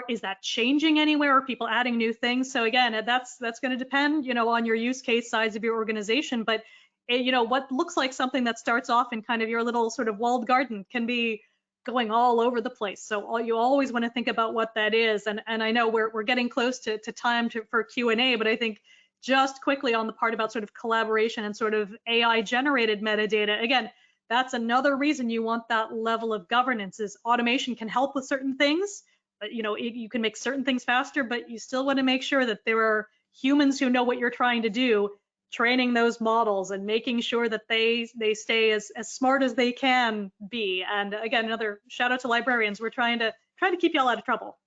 Is that changing anywhere? Are people adding new things? So again, that's going to depend, on your use case size of your organization. But what looks like something that starts off in kind of your little sort of walled garden can be going all over the place. So you always want to think about what that is. And I know we're getting close to time for Q&A, but I think just quickly on the part about sort of collaboration and sort of AI generated metadata, again, that's another reason you want that level of governance is automation can help with certain things. But, you can make certain things faster, but you still want to make sure that there are humans who know what you're trying to do, training those models and making sure that they stay as smart as they can be. And again, another shout out to librarians. We're trying to keep y'all out of trouble.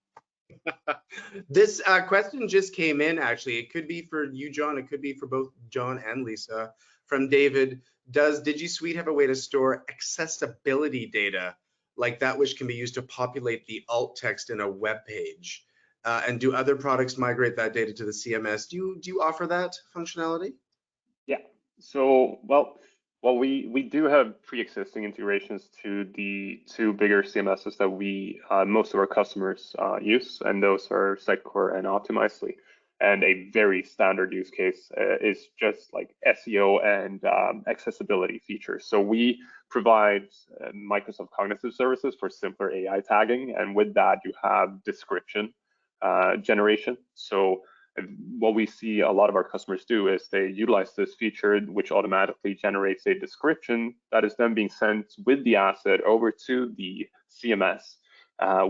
This question just came in, actually. It could be for you, John. It could be for both John and Lisa. From David, does Digisuite have a way to store accessibility data like that which can be used to populate the alt text in a web page? And do other products migrate that data to the CMS? Do you offer that functionality? Yeah. So, we do have pre-existing integrations to the 2 bigger CMSs that most of our customers use, and those are Sitecore and Optimizely. And a very standard use case is just like SEO and accessibility features. So we provide Microsoft Cognitive Services for simpler AI tagging. And with that, you have description generation. So what we see a lot of our customers do is they utilize this feature, which automatically generates a description that is then being sent with the asset over to the CMS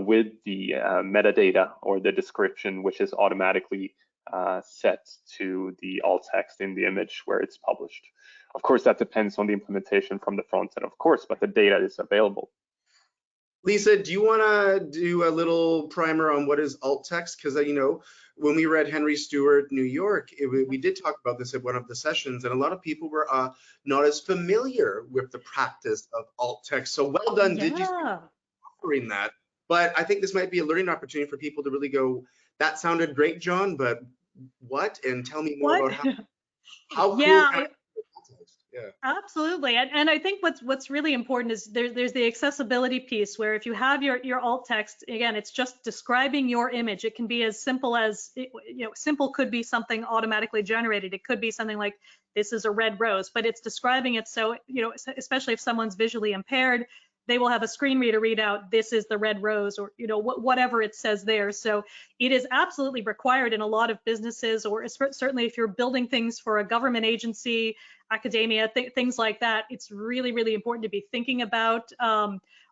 with the metadata or the description, which is automatically set to the alt text in the image where it's published. Of course, that depends on the implementation from the front end, of course, but the data is available. Lisa, do you want to do a little primer on what is alt text? Because when we read Henry Stewart, New York, we did talk about this at one of the sessions, and a lot of people were not as familiar with the practice of alt text. So well done, Digizuite, offering that. But I think this might be a learning opportunity for people to really go, that sounded great, John, but what? And tell me more about how cool yeah, can I do alt text? Yeah. Absolutely, and I think what's really important is there's the accessibility piece where if you have your alt text, again, it's just describing your image. It can be as simple as, simple could be something automatically generated. It could be something like, this is a red rose, but it's describing it. So, especially if someone's visually impaired, they will have a screen reader read out, this is the red rose, or whatever it says there. So it is absolutely required in a lot of businesses, or certainly if you're building things for a government agency, academia, things like that. It's really, really important to be thinking about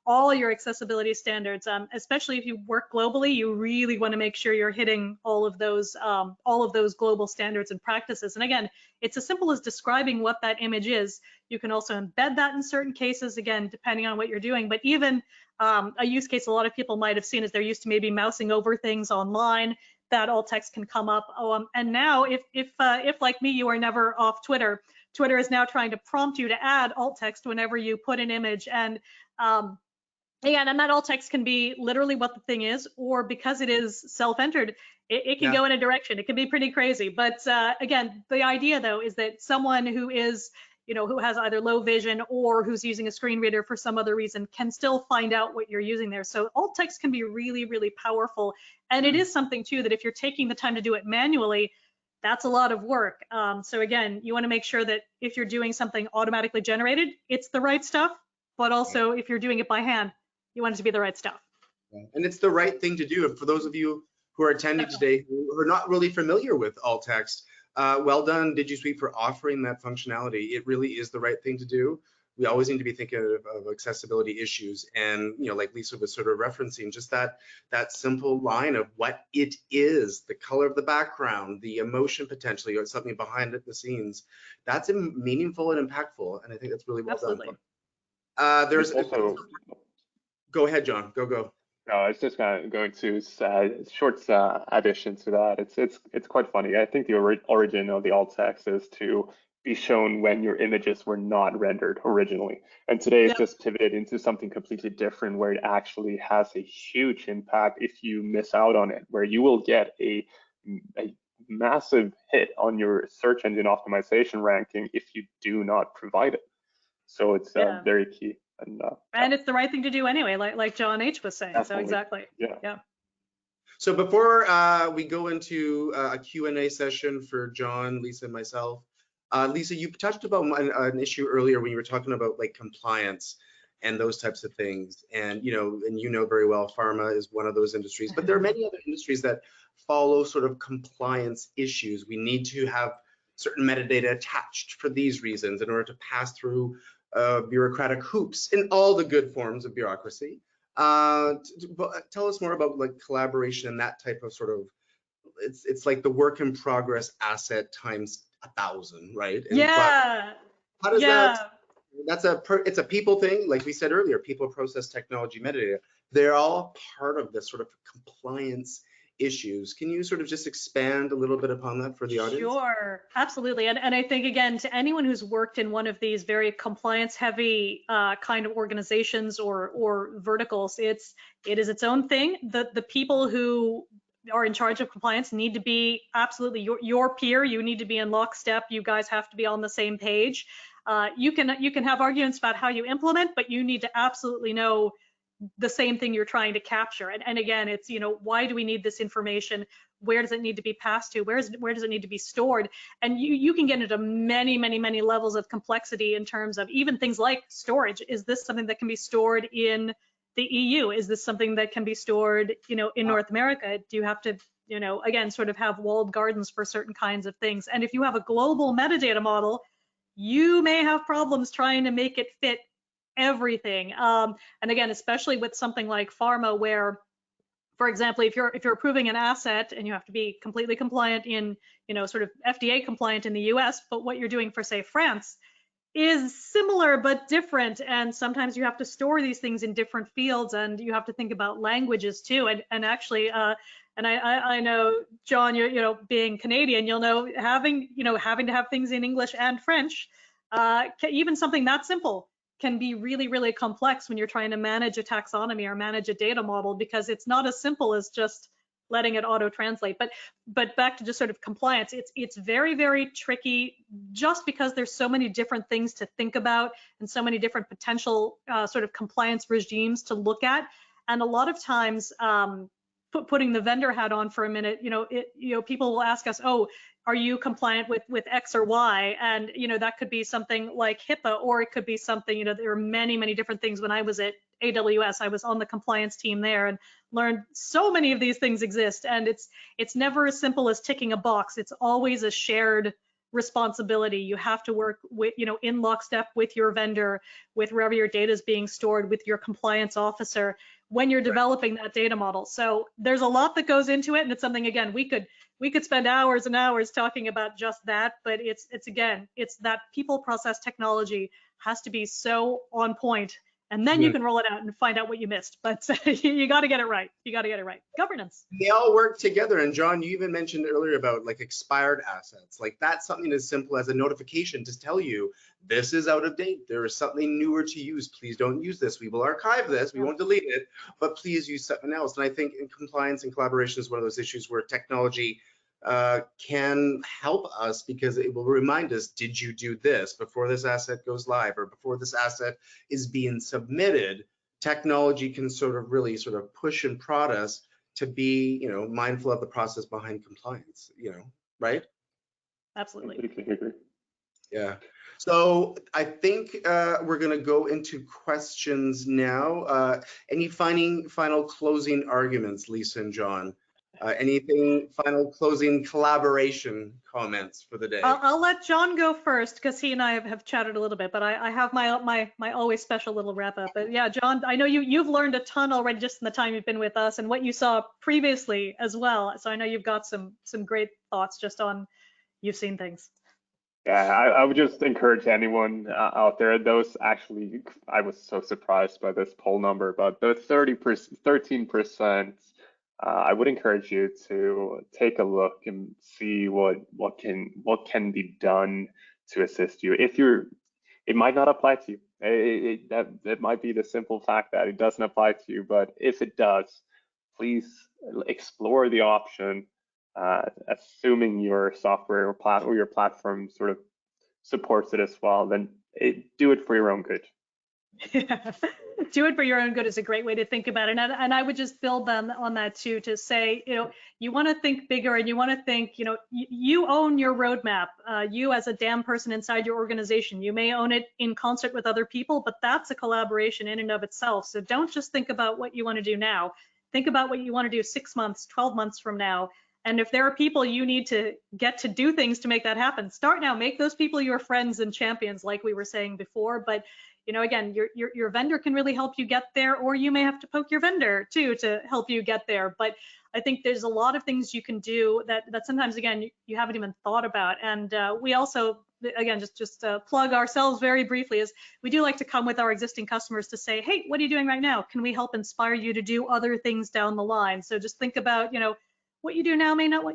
all your accessibility standards, especially if you work globally. You really want to make sure you're hitting all of those global standards and practices. And again, it's as simple as describing what that image is. You can also embed that in certain cases, again, depending on what you're doing. But even a use case a lot of people might have seen is they're used to maybe mousing over things online. That alt text can come up. And now, if like me, you are never off Twitter, Twitter is now trying to prompt you to add alt text whenever you put an image. And again, and that alt text can be literally what the thing is, or because it is self-entered, it can go in a direction. It can be pretty crazy. But again, the idea though is that someone who is, who has either low vision or who's using a screen reader for some other reason can still find out what you're using there. So alt text can be really, really powerful. And it is something too that if you're taking the time to do it manually, that's a lot of work. So again, you want to make sure that if you're doing something automatically generated, it's the right stuff, but also if you're doing it by hand, you want it to be the right stuff. And it's the right thing to do. For those of you who are attending today who are not really familiar with alt text, well done, Digizuite, for offering that functionality. It really is the right thing to do. We always need to be thinking of accessibility issues, and like Lisa was sort of referencing, just that simple line of what it is, the color of the background, the emotion potentially, or something behind the scenes. That's meaningful and impactful, and I think that's really well done. There's also. Go ahead, John. Go. No, I was just going to short addition to that. It's quite funny. I think the origin of the alt text is to be shown when your images were not rendered originally, and today it's just pivoted into something completely different, where it actually has a huge impact if you miss out on it, where you will get a massive hit on your search engine optimization ranking if you do not provide it. So it's very key. And it's the right thing to do anyway, like John H was saying. Definitely. So exactly. Yeah. So before we go into a Q&A session for John, Lisa, and myself, Lisa, you touched about an issue earlier when you were talking about like compliance and those types of things. And very well, pharma is one of those industries, but there are many other industries that follow sort of compliance issues. We need to have certain metadata attached for these reasons in order to pass through bureaucratic hoops in all the good forms of bureaucracy. Tell us more about like collaboration and that type of sort of, it's like the work in progress asset times 1,000, right? And how does that? It's a people thing, like we said earlier, people, process, technology, metadata. They're all part of this sort of compliance issues. Can you sort of just expand a little bit upon that for the audience? Sure, absolutely. And I think, again, to anyone who's worked in one of these very compliance heavy kind of organizations or verticals, it is its own thing. The people who are in charge of compliance need to be absolutely your peer. You need to be in lockstep. You guys have to be on the same page. You can have arguments about how you implement, but you need to absolutely know the same thing you're trying to capture. And again, it's, why do we need this information? Where does it need to be passed to? Where does it need to be stored? And you can get into many, many, many levels of complexity in terms of even things like storage. Is this something that can be stored in the EU? Is this something that can be stored, in North America? Do you have to, again, sort of have walled gardens for certain kinds of things? And if you have a global metadata model, you may have problems trying to make it fit everything. And again, especially with something like pharma, where, for example, if you're approving an asset and you have to be completely compliant in, sort of FDA compliant in the US, but what you're doing for, say, France is similar but different, and sometimes you have to store these things in different fields, and you have to think about languages too. And actually, and I know, John, being Canadian, you'll know having to have things in English and French, even something that simple can be really, really complex when you're trying to manage a taxonomy or manage a data model, because it's not as simple as just letting it auto translate. But back to just sort of compliance, it's very, very tricky, just because there's so many different things to think about and so many different potential sort of compliance regimes to look at. And a lot of times, putting the vendor hat on for a minute, people will ask us, oh, are you compliant with X or Y? And that could be something like HIPAA, or it could be something, there are many, many different things. When I was at AWS, I was on the compliance team there and learned so many of these things exist. And it's never as simple as ticking a box. It's always a shared responsibility. You have to work with, in lockstep with your vendor, with wherever your data is being stored, with your compliance officer when you're developing that data model. So there's a lot that goes into it, and it's something, again, we could spend hours and hours talking about just that, but it's that people, process, technology has to be so on point, and then you can roll it out and find out what you missed. But you got to get it right. You got to get it right. Governance. They all work together. And John, you even mentioned earlier about like expired assets. Like that's something as simple as a notification to tell you this is out of date. There is something newer to use. Please don't use this. We will archive this. We won't delete it, but please use something else. And I think in compliance and collaboration is one of those issues where technology can help us, because it will remind us, did you do this before this asset goes live or before this asset is being submitted? Technology can really push and prod us to be, mindful of the process behind compliance, right? Absolutely. Completely agree. Yeah. So I think we're going to go into questions now. Any final closing arguments, Lisa and John? Anything final closing collaboration comments for the day? I'll let John go first, because he and I have chatted a little bit, but I have my always special little wrap up. But yeah, John, I know you've learned a ton already just in the time you've been with us and what you saw previously as well. So I know you've got some great thoughts just on, you've seen things. Yeah, I would just encourage anyone out there, I was so surprised by this poll number, but the 13%, I would encourage you to take a look and see what can be done to assist you. It might not apply to you. That might be the simple fact that it doesn't apply to you, but if it does, please explore the option. Assuming your software or your platform sort of supports it as well, then do it for your own good. Yeah. Do it for your own good is a great way to think about it. And I would just build on that too, to say, you want to think bigger, and you want to think, you own your roadmap. You as a damn person inside your organization, you may own it in concert with other people, but that's a collaboration in and of itself. So don't just think about what you want to do now. Think about what you want to do 6 months, 12 months from now. And if there are people you need to get to do things to make that happen, start now. Make those people your friends and champions, like we were saying before. But again, your vendor can really help you get there, or you may have to poke your vendor too to help you get there. But I think there's a lot of things you can do that sometimes, again, you haven't even thought about. And we also, again, just plug ourselves very briefly, is we do like to come with our existing customers to say, hey, what are you doing right now? Can we help inspire you to do other things down the line? So just think about, what you do now may not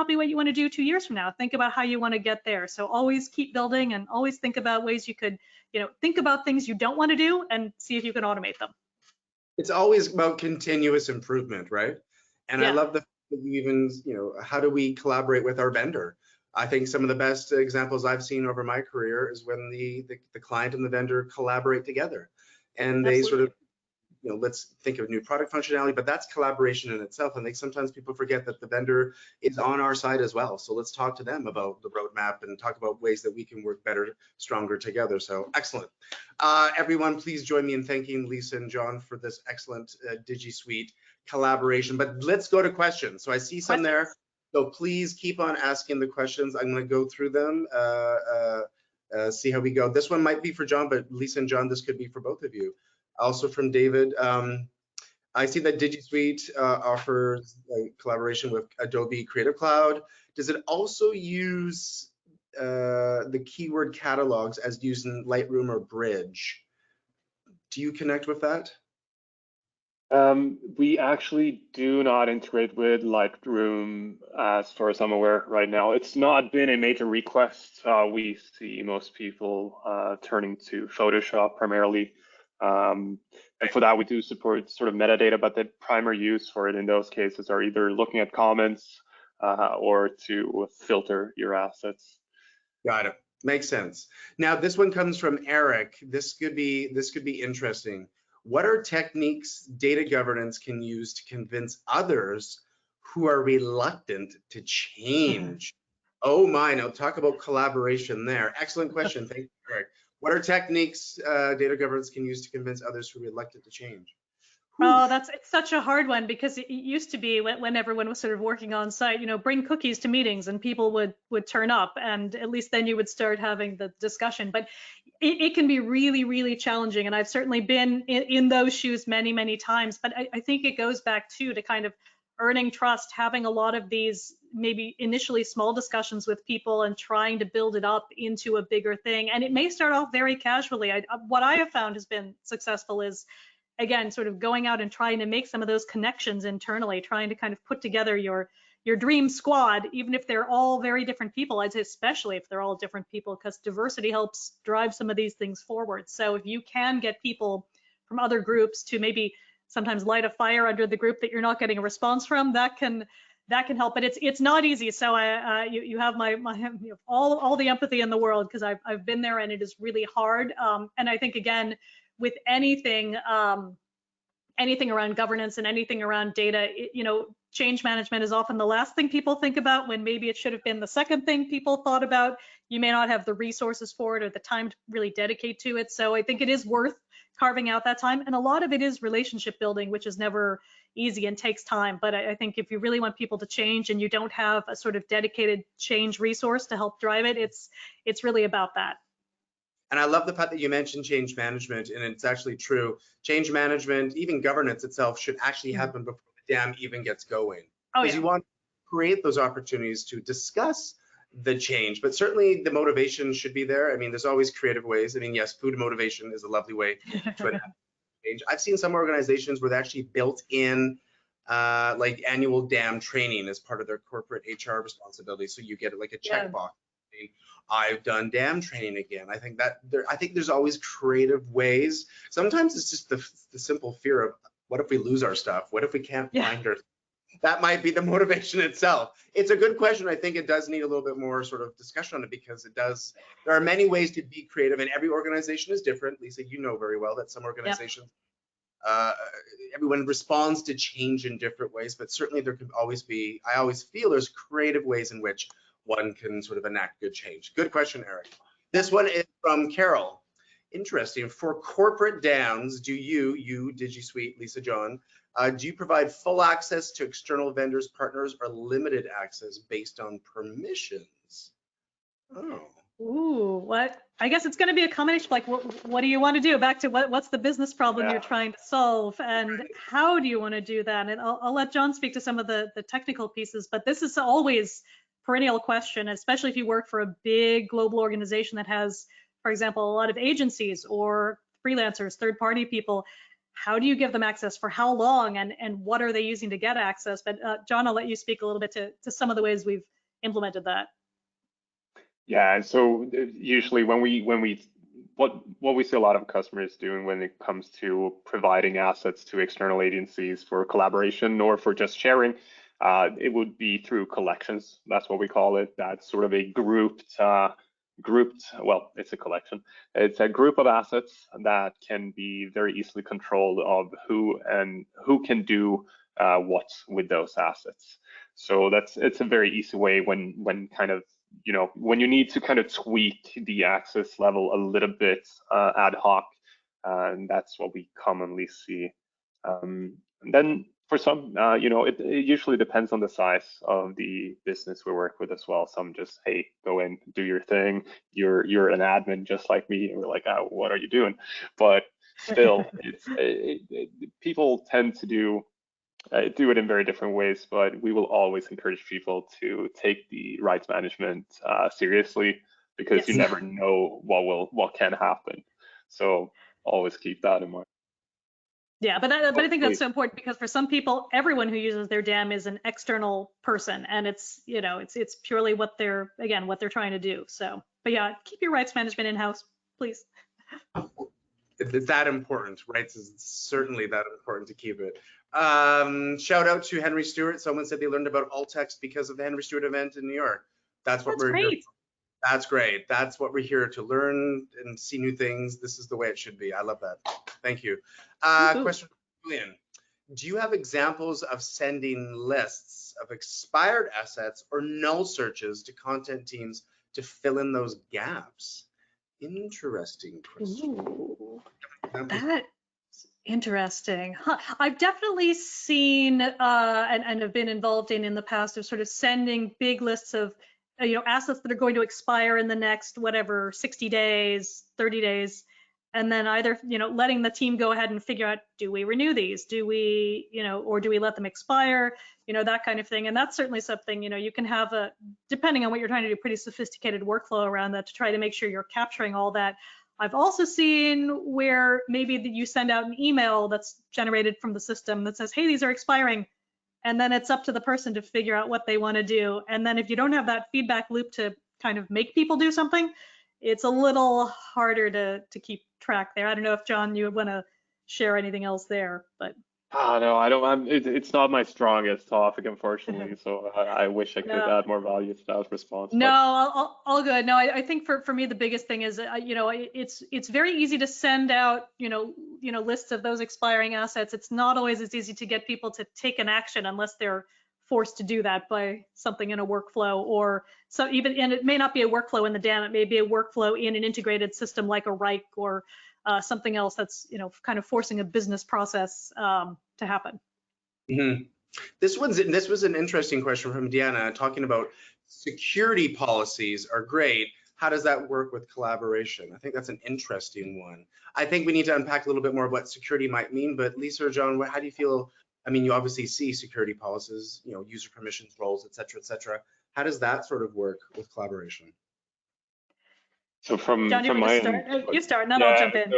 be what you want to do 2 years from now. Think about how you want to get there. So always keep building, and always think about ways you could, think about things you don't want to do and see if you can automate them. It's always about continuous improvement, right? And yeah. I love the fact that you even, how do we collaborate with our vendor? I think some of the best examples I've seen over my career is when the client and the vendor collaborate together, and they sort of let's think of new product functionality, but that's collaboration in itself. And I think sometimes people forget that the vendor is on our side as well. So let's talk to them about the roadmap and talk about ways that we can work better, stronger together. So excellent. Everyone, please join me in thanking Lisa and John for this excellent Digisuite collaboration. But let's go to questions. So I see some there. So please keep on asking the questions. I'm going to go through them, see how we go. This one might be for John, but Lisa and John, this could be for both of you. Also from David, I see that Digisuite offers collaboration with Adobe Creative Cloud. Does it also use the keyword catalogs as used in Lightroom or Bridge? Do you connect with that? We actually do not integrate with Lightroom as far as I'm aware right now. It's not been a major request. We see most people turning to Photoshop primarily. And for that, we do support sort of metadata, but the primary use for it in those cases are either looking at comments or to filter your assets. Got it. Makes sense. Now, this one comes from Eric. This could be interesting. What are techniques data governance can use to convince others who are reluctant to change? Oh my, now talk about collaboration there. Excellent question. Thank you, Eric. What are techniques data governance can use to convince others who are reluctant to change? Oh, it's such a hard one, because it used to be when everyone was sort of working on site, bring cookies to meetings and people would turn up, and at least then you would start having the discussion. But it can be really, really challenging. And I've certainly been in those shoes many, many times. But I think it goes back to kind of earning trust, having a lot of these maybe initially small discussions with people and trying to build it up into a bigger thing. And it may start off very casually. What I have found has been successful is, again, sort of going out and trying to make some of those connections internally, trying to kind of put together your dream squad, even if they're all very different people. I'd say especially if they're all different people, because diversity helps drive some of these things forward. So if you can get people from other groups to maybe sometimes light a fire under the group that you're not getting a response from, that can help. But it's not easy. So you have my all the empathy in the world, because I've been there, and it is really hard. And I think, again, with anything around governance and anything around data, change management is often the last thing people think about, when maybe it should have been the second thing people thought about. You may not have the resources for it or the time to really dedicate to it. So I think it is worth carving out that time. And a lot of it is relationship building, which is never easy and takes time. But I think if you really want people to change and you don't have a sort of dedicated change resource to help drive it, it's really about that. And I love the fact that you mentioned change management, and it's actually true. Change management, even governance itself, should actually happen before the dam even gets going. Because you want to create those opportunities to discuss the change, but certainly the motivation should be there. I mean, there's always creative ways. I mean, yes, food motivation is a lovely way to enact change. I've seen some organizations where they actually built in like annual dam training as part of their corporate HR responsibility. So you get like a checkbox. I've done dam training again. I think there's always creative ways. Sometimes it's just the simple fear of, what if we lose our stuff? What if we can't find our? That might be the motivation itself. It's a good question. I think it does need a little bit more sort of discussion on it, because there are many ways to be creative, and every organization is different. Lisa, you know very well that some organizations, everyone responds to change in different ways, but certainly there can always be, I always feel there's creative ways in which one can sort of enact good change. Good question, Eric. This one is from Carol. Interesting. For corporate dams, do you Digisuite, Lisa, John, do you provide full access to external vendors, partners, or limited access based on permissions? Oh. Ooh, what? I guess it's going to be a combination. Like, what do you want to do? Back to what's the business problem you're trying to solve, and how do you want to do that? And I'll let John speak to some of the technical pieces, but this is always perennial question, especially if you work for a big global organization that has, for example, a lot of agencies or freelancers, third-party people. How do you give them access for how long, and what are they using to get access? But John, I'll let you speak a little bit to some of the ways we've implemented that. Yeah, so usually what we see a lot of customers doing when it comes to providing assets to external agencies for collaboration or for just sharing, it would be through collections. That's what we call it. That's sort of a grouped grouped, well, it's a collection. It's a group of assets that can be very easily controlled of who can do what with those assets. So it's a very easy way when kind of, when you need to kind of tweak the access level a little bit ad hoc, and that's what we commonly see. And then for some, it usually depends on the size of the business we work with as well. Some just, hey, go in, do your thing. You're an admin just like me, and we're like, oh, what are you doing? But still, people tend to do it in very different ways. But we will always encourage people to take the rights management seriously, because you never know what can happen. So always keep that in mind. Yeah, but I think that's so important, because for some people, everyone who uses their DAM is an external person, and it's it's purely what they're trying to do. So, but yeah, keep your rights management in-house, please. It's that important, right? It's certainly that important to keep it. Shout out to Henry Stewart. Someone said they learned about alt text because of the Henry Stewart event in New York. That's we're great. here. That's great. That's what we're here to learn and see new things. This is the way it should be. I love that. Thank you. Question for Julian. Do you have examples of sending lists of expired assets or null searches to content teams to fill in those gaps? Interesting question. Ooh, that's interesting. I've definitely seen and have been involved in the past of sort of sending big lists of assets that are going to expire in the next 60 days, 30 days, and then either letting the team go ahead and figure out, do we renew these, do we or do we let them expire, that kind of thing. And that's certainly something you can have depending on what you're trying to do, pretty sophisticated workflow around that to try to make sure you're capturing all that. I've also seen where maybe you send out an email that's generated from the system that says, hey, these are expiring. And then it's up to the person to figure out what they want to do. And then if you don't have that feedback loop to kind of make people do something, it's a little harder to keep track there. I don't know if, John, you would want to share anything else there, but. No, I don't. It's not my strongest topic, unfortunately. So I wish I could add more value to that response. No, all good. No, I think for me the biggest thing is it's very easy to send out lists of those expiring assets. It's not always as easy to get people to take an action unless they're forced to do that by something in a workflow, or so even, and it may not be a workflow in the DAM. It may be a workflow in an integrated system like a RIKE or something else that's kind of forcing a business process to happen. Mm-hmm. This was an interesting question from Deanna, talking about security policies are great. How does that work with collaboration? I think that's an interesting one. I think we need to unpack a little bit more of what security might mean. But Lisa or John, how do you feel? I mean, you obviously see security policies, user permissions, roles, et cetera, et cetera. How does that sort of work with collaboration? So from John, my end, you start, and then I'll jump in.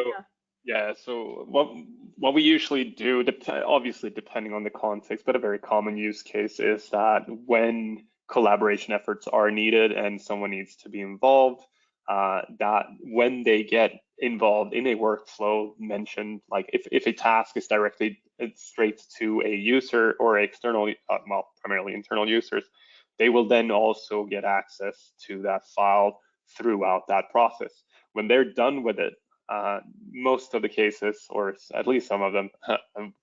So what we usually do, obviously depending on the context, but a very common use case is that when collaboration efforts are needed and someone needs to be involved, that when they get involved in a workflow mentioned, like if a task is directly straight to a user or external, primarily internal users, they will then also get access to that file throughout that process. When they're done with it, most of the cases, or at least some of them,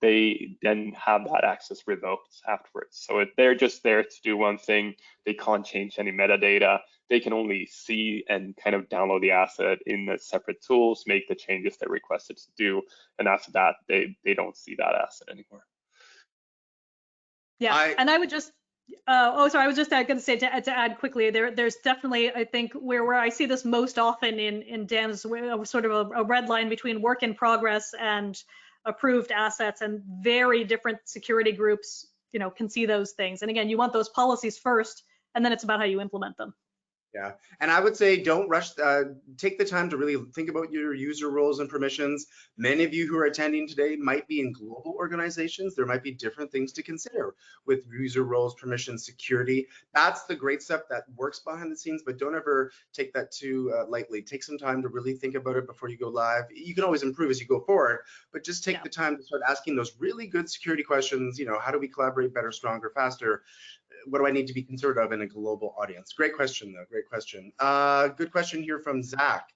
they then have that access revoked afterwards. So they're just there to do one thing. They can't change any metadata. They can only see and kind of download the asset in the separate tools, make the changes they're requested to do, and after that, they don't see that asset anymore. Yeah, and I would just. I was just going to say to add quickly, there's definitely, I think, where I see this most often in DAMs, sort of a red line between work in progress and approved assets, and very different security groups, can see those things. And again, you want those policies first, and then it's about how you implement them. Yeah, and I would say don't rush, take the time to really think about your user roles and permissions. Many of you who are attending today might be in global organizations. There might be different things to consider with user roles, permissions, security. That's the great stuff that works behind the scenes, but don't ever take that too lightly. Take some time to really think about it before you go live. You can always improve as you go forward, but just take the time to start asking those really good security questions. How do we collaborate better, stronger, faster? what do I need to be concerned of in a global audience? Great question, though. Great question. Good question here from Zach.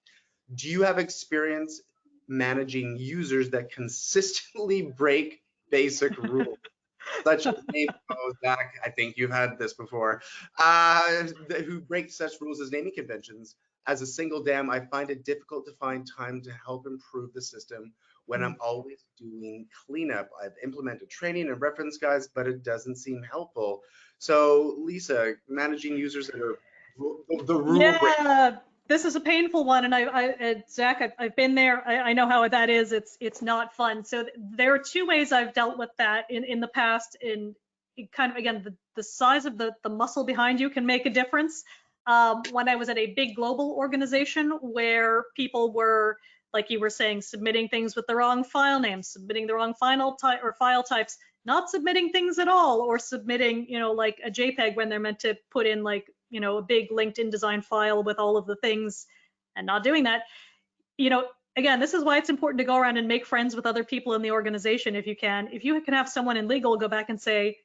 Do you have experience managing users that consistently break basic rules? Such as Zach, I think you've had this before, who break such rules as naming conventions. As a single dam, I find it difficult to find time to help improve the system when I'm always doing cleanup. I've implemented training and reference guides, but it doesn't seem helpful. So Lisa, managing users that are the rule breakers. Yeah, this is a painful one, and Zach, I've been there. I know how that is. It's not fun. So there are two ways I've dealt with that in the past. In kind of, again, the size of the muscle behind you can make a difference. When I was at a big global organization where people were, like you were saying, submitting things with the wrong file names, submitting the wrong file types, not submitting things at all, or submitting, like a JPEG when they're meant to put in like, a big linked InDesign file with all of the things, and not doing that. Again, this is why it's important to go around and make friends with other people in the organization if you can. If you can have someone in legal go back and say,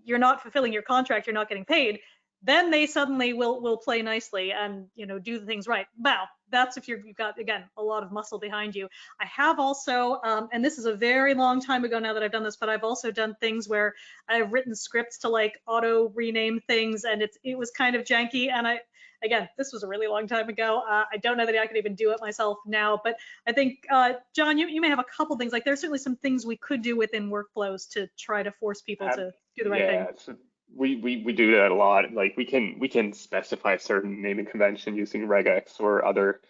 you're not fulfilling your contract, you're not getting paid, then they suddenly will play nicely and do the things right. Wow, that's if you've got, again, a lot of muscle behind you. I have also, and this is a very long time ago now that I've done this, but I've also done things where I've written scripts to like auto rename things, and it was kind of janky. And again, this was a really long time ago. I don't know that I could even do it myself now, but I think, John, you may have a couple things. Like there's certainly some things we could do within workflows to try to force people to do the right thing. So we do that a lot. Like we can specify certain naming convention using regex or other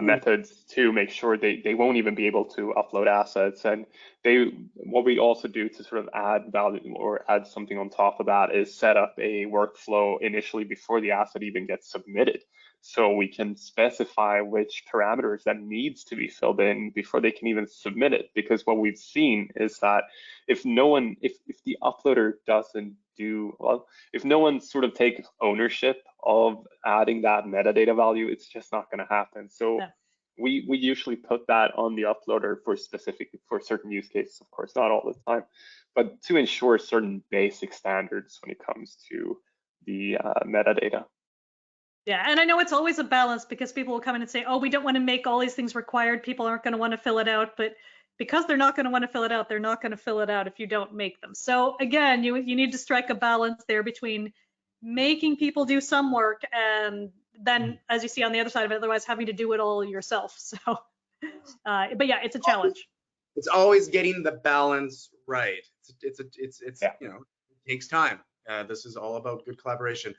methods to make sure they won't even be able to upload assets. And what we also do to sort of add value or add something on top of that is set up a workflow initially before the asset even gets submitted. So we can specify which parameters that needs to be filled in before they can even submit it. Because what we've seen is that if the uploader doesn't if no one sort of takes ownership of adding that metadata value, it's just not going to happen. So we usually put that on the uploader for certain use cases, of course, not all the time, but to ensure certain basic standards when it comes to the metadata. Yeah, and I know it's always a balance because people will come in and say, oh, we don't want to make all these things required. People aren't going to want to fill it out, but because they're not going to want to fill it out, they're not going to fill it out if you don't make them. So again, you need to strike a balance there between making people do some work and then, as you see on the other side of it, otherwise having to do it all yourself. So, but yeah, it's a challenge. It's always getting the balance right. It takes time. This is all about good collaboration.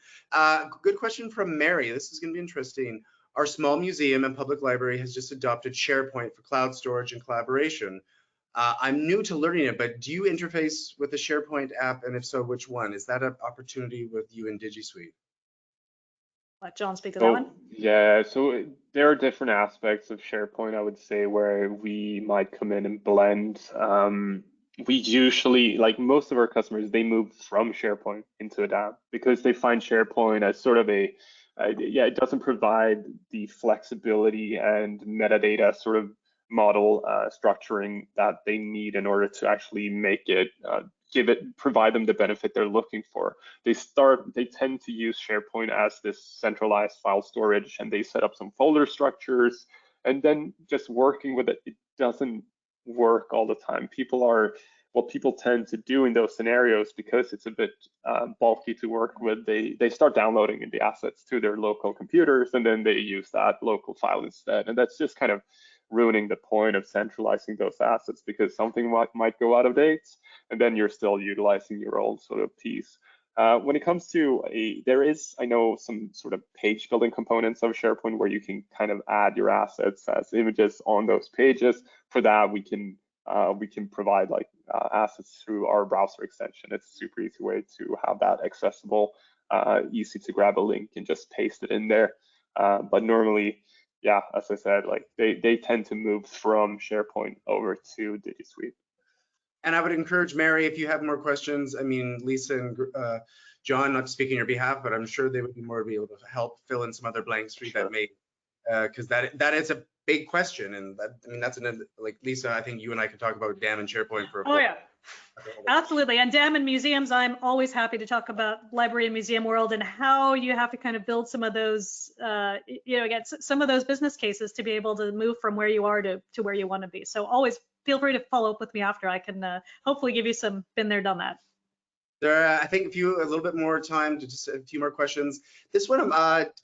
Good question from Mary. This is going to be interesting. Our small museum and public library has just adopted SharePoint for cloud storage and collaboration. I'm new to learning it, but do you interface with the SharePoint app? And if so, which one? Is that an opportunity with you in Digisuite? Let John speak to that one. Yeah, so there are different aspects of SharePoint, I would say, where we might come in and blend. We usually, like most of our customers, they move from SharePoint into a DAM because they find SharePoint as sort of it doesn't provide the flexibility and metadata sort of model structuring that they need in order to actually make it, provide them the benefit they're looking for. They tend to use SharePoint as this centralized file storage, and they set up some folder structures, and then just working with it, it doesn't work all the time. What people tend to do in those scenarios, because it's a bit bulky to work with, they start downloading the assets to their local computers, and then they use that local file instead. And that's just kind of ruining the point of centralizing those assets, because something might go out of date, and then you're still utilizing your old sort of piece. When it comes to there is, I know, some sort of page building components of SharePoint where you can kind of add your assets as images on those pages. For that, we can provide like assets through our browser extension. It's a super easy way to have that accessible, easy to grab a link and just paste it in there. But normally, yeah, as I said, like they tend to move from SharePoint over to Digisuite. And I would encourage Mary, if you have more questions, I mean, Lisa and John, not to speak on your behalf, but I'm sure they would be more to be able to help fill in some other blanks for you that may, because that is a big question. And that, I mean, that's like Lisa, I think you and I could talk about DAM and SharePoint for a Absolutely. And DAM and museums, I'm always happy to talk about library and museum world and how you have to kind of build some of those, again, some of those business cases to be able to move from where you are to where you want to be. So always feel free to follow up with me after. I can hopefully give you some been there, done that. I think a little bit more time to just a few more questions. This one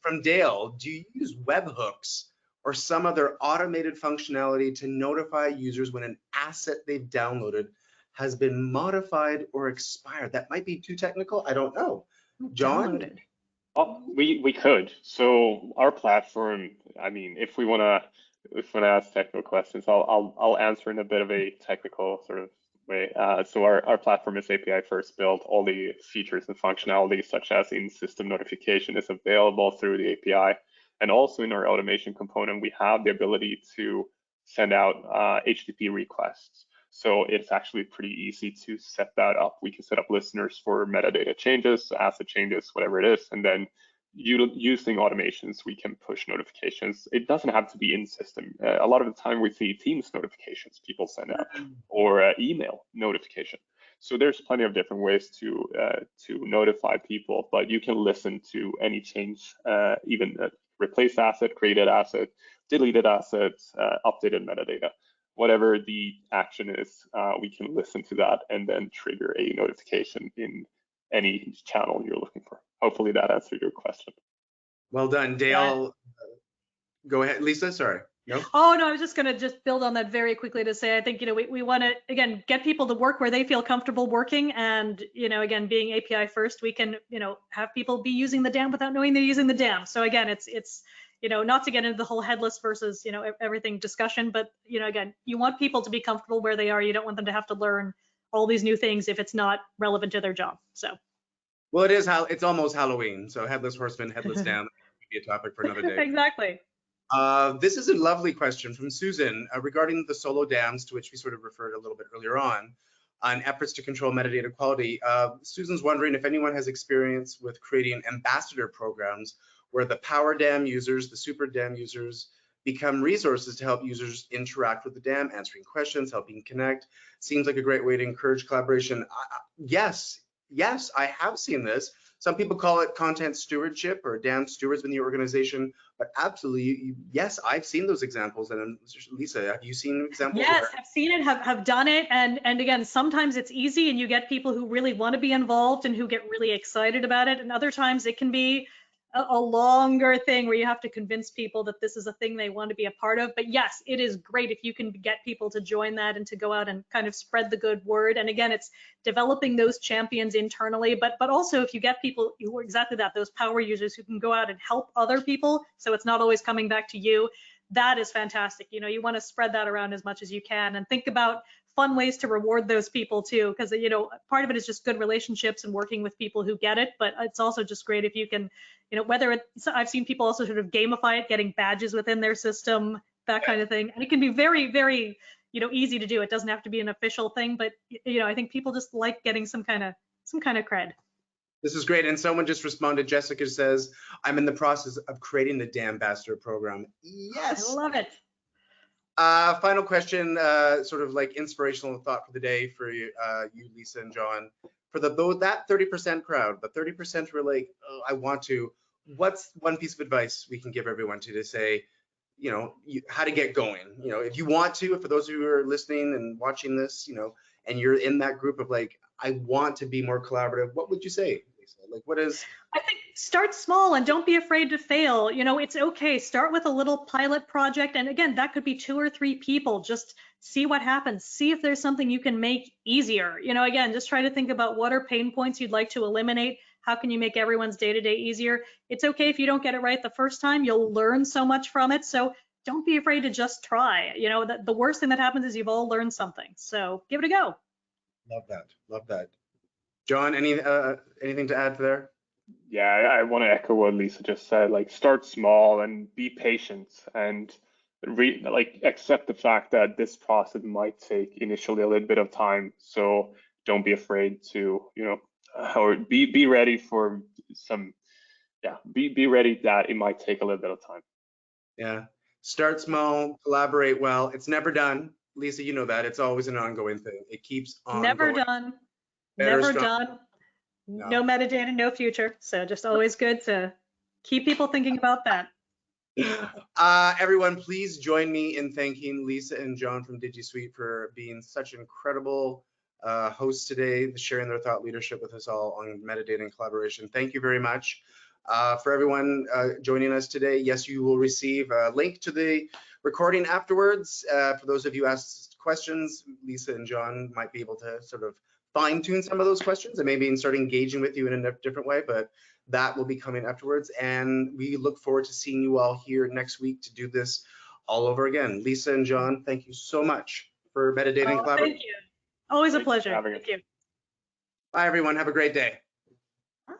from Dale, do you use webhooks or some other automated functionality to notify users when an asset they've downloaded has been modified or expired? That might be too technical, I don't know. John? Downloaded. Oh, we could. So our platform, I mean, if we want to ask technical questions, I'll answer in a bit of a technical sort of way. So our platform is API first built. All the features and functionality, such as in-system notification, is available through the API. And also in our automation component, we have the ability to send out HTTP requests. So it's actually pretty easy to set that up. We can set up listeners for metadata changes, asset changes, whatever it is, and then using automations, we can push notifications. It doesn't have to be in system. A lot of the time we see Teams notifications people send out, or email notification. So there's plenty of different ways to notify people, but you can listen to any change, even replaced asset, created asset, deleted assets, updated metadata. Whatever the action is, we can listen to that and then trigger a notification in any channel you're looking for. Hopefully that answered your question. Well done, Dale. Go ahead, Lisa, sorry. No? Oh, no, I was just going to build on that very quickly to say, I think, we want to, again, get people to work where they feel comfortable working. And, again, being API first, we can, have people be using the DAM without knowing they're using the DAM. So again, it's not to get into the whole headless versus, everything discussion, but, again, you want people to be comfortable where they are. You don't want them to have to learn all these new things if it's not relevant to their job. So. Well, it's almost Halloween. So headless horseman, headless DAM could be a topic for another day. Exactly. This is a lovely question from Susan regarding the solo dams, to which we sort of referred a little bit earlier on efforts to control metadata quality. Susan's wondering if anyone has experience with creating ambassador programs where the power dam users, the super dam users, become resources to help users interact with the dam, answering questions, helping connect. Seems like a great way to encourage collaboration. Yes, I have seen this. Some people call it content stewardship or dam stewards in the organization, but absolutely, yes, I've seen those examples. And Lisa, have you seen examples? Yes, I've seen it, have done it. And again, sometimes it's easy and you get people who really want to be involved and who get really excited about it. And other times it can be a longer thing where you have to convince people that this is a thing they want to be a part of. But yes, it is great if you can get people to join that and to go out and kind of spread the good word. And again, it's developing those champions internally, but also if you get people who are exactly that, those power users who can go out and help other people, so it's not always coming back to you, that is fantastic. You want to spread that around as much as you can and think about fun ways to reward those people too, because part of it is just good relationships and working with people who get it, but it's also just great if you can, whether it's, I've seen people also sort of gamify it, getting badges within their system, that kind of thing, and it can be very, very, easy to do. It doesn't have to be an official thing, but I think people just like getting some kind of cred. This is great. And someone just responded, Jessica says, I'm in the process of creating the DAM Ambassador program. Yes. I love it. Final question, sort of like inspirational thought for the day for you, Lisa and John. For that 30% crowd, the 30% who are like, oh, I want to, what's one piece of advice we can give everyone to say, how to get going? If you want to, for those who are listening and watching this, and you're in that group of like, I want to be more collaborative, what would you say, Lisa? Like, what is? I think start small and don't be afraid to fail. It's okay. Start with a little pilot project. And again, that could be 2 or 3 people. Just see what happens. See if there's something you can make easier. Again, just try to think about what are pain points you'd like to eliminate. How can you make everyone's day-to-day easier? It's okay if you don't get it right the first time. You'll learn so much from it. So don't be afraid to just try. The worst thing that happens is you've all learned something. So give it a go. Love that. Love that. John, anything to add there? Yeah, I want to echo what Lisa just said. Like, start small and be patient, and accept the fact that this process might take initially a little bit of time. So don't be afraid to, or be ready for some. Yeah, be ready that it might take a little bit of time. Yeah. Start small, collaborate well. It's never done. Lisa, you know that it's always an ongoing thing. It keeps on Never going. done, Better, never stronger. done. No. No metadata, no future. So just always good to keep people thinking about that. Everyone, please join me in thanking Lisa and John from Digisuite for being such incredible hosts today, sharing their thought leadership with us all on metadata and collaboration. Thank you very much. For everyone joining us today, yes, you will receive a link to the recording afterwards. For those of you who asked questions, Lisa and John might be able to sort of fine tune some of those questions and maybe start engaging with you in a different way, but that will be coming afterwards. And we look forward to seeing you all here next week to do this all over again. Lisa and John, thank you so much for metadata and collaboration. Thank you. Always a Thanks for pleasure. having us. Thank you. Bye, everyone. Have a great day. Bye.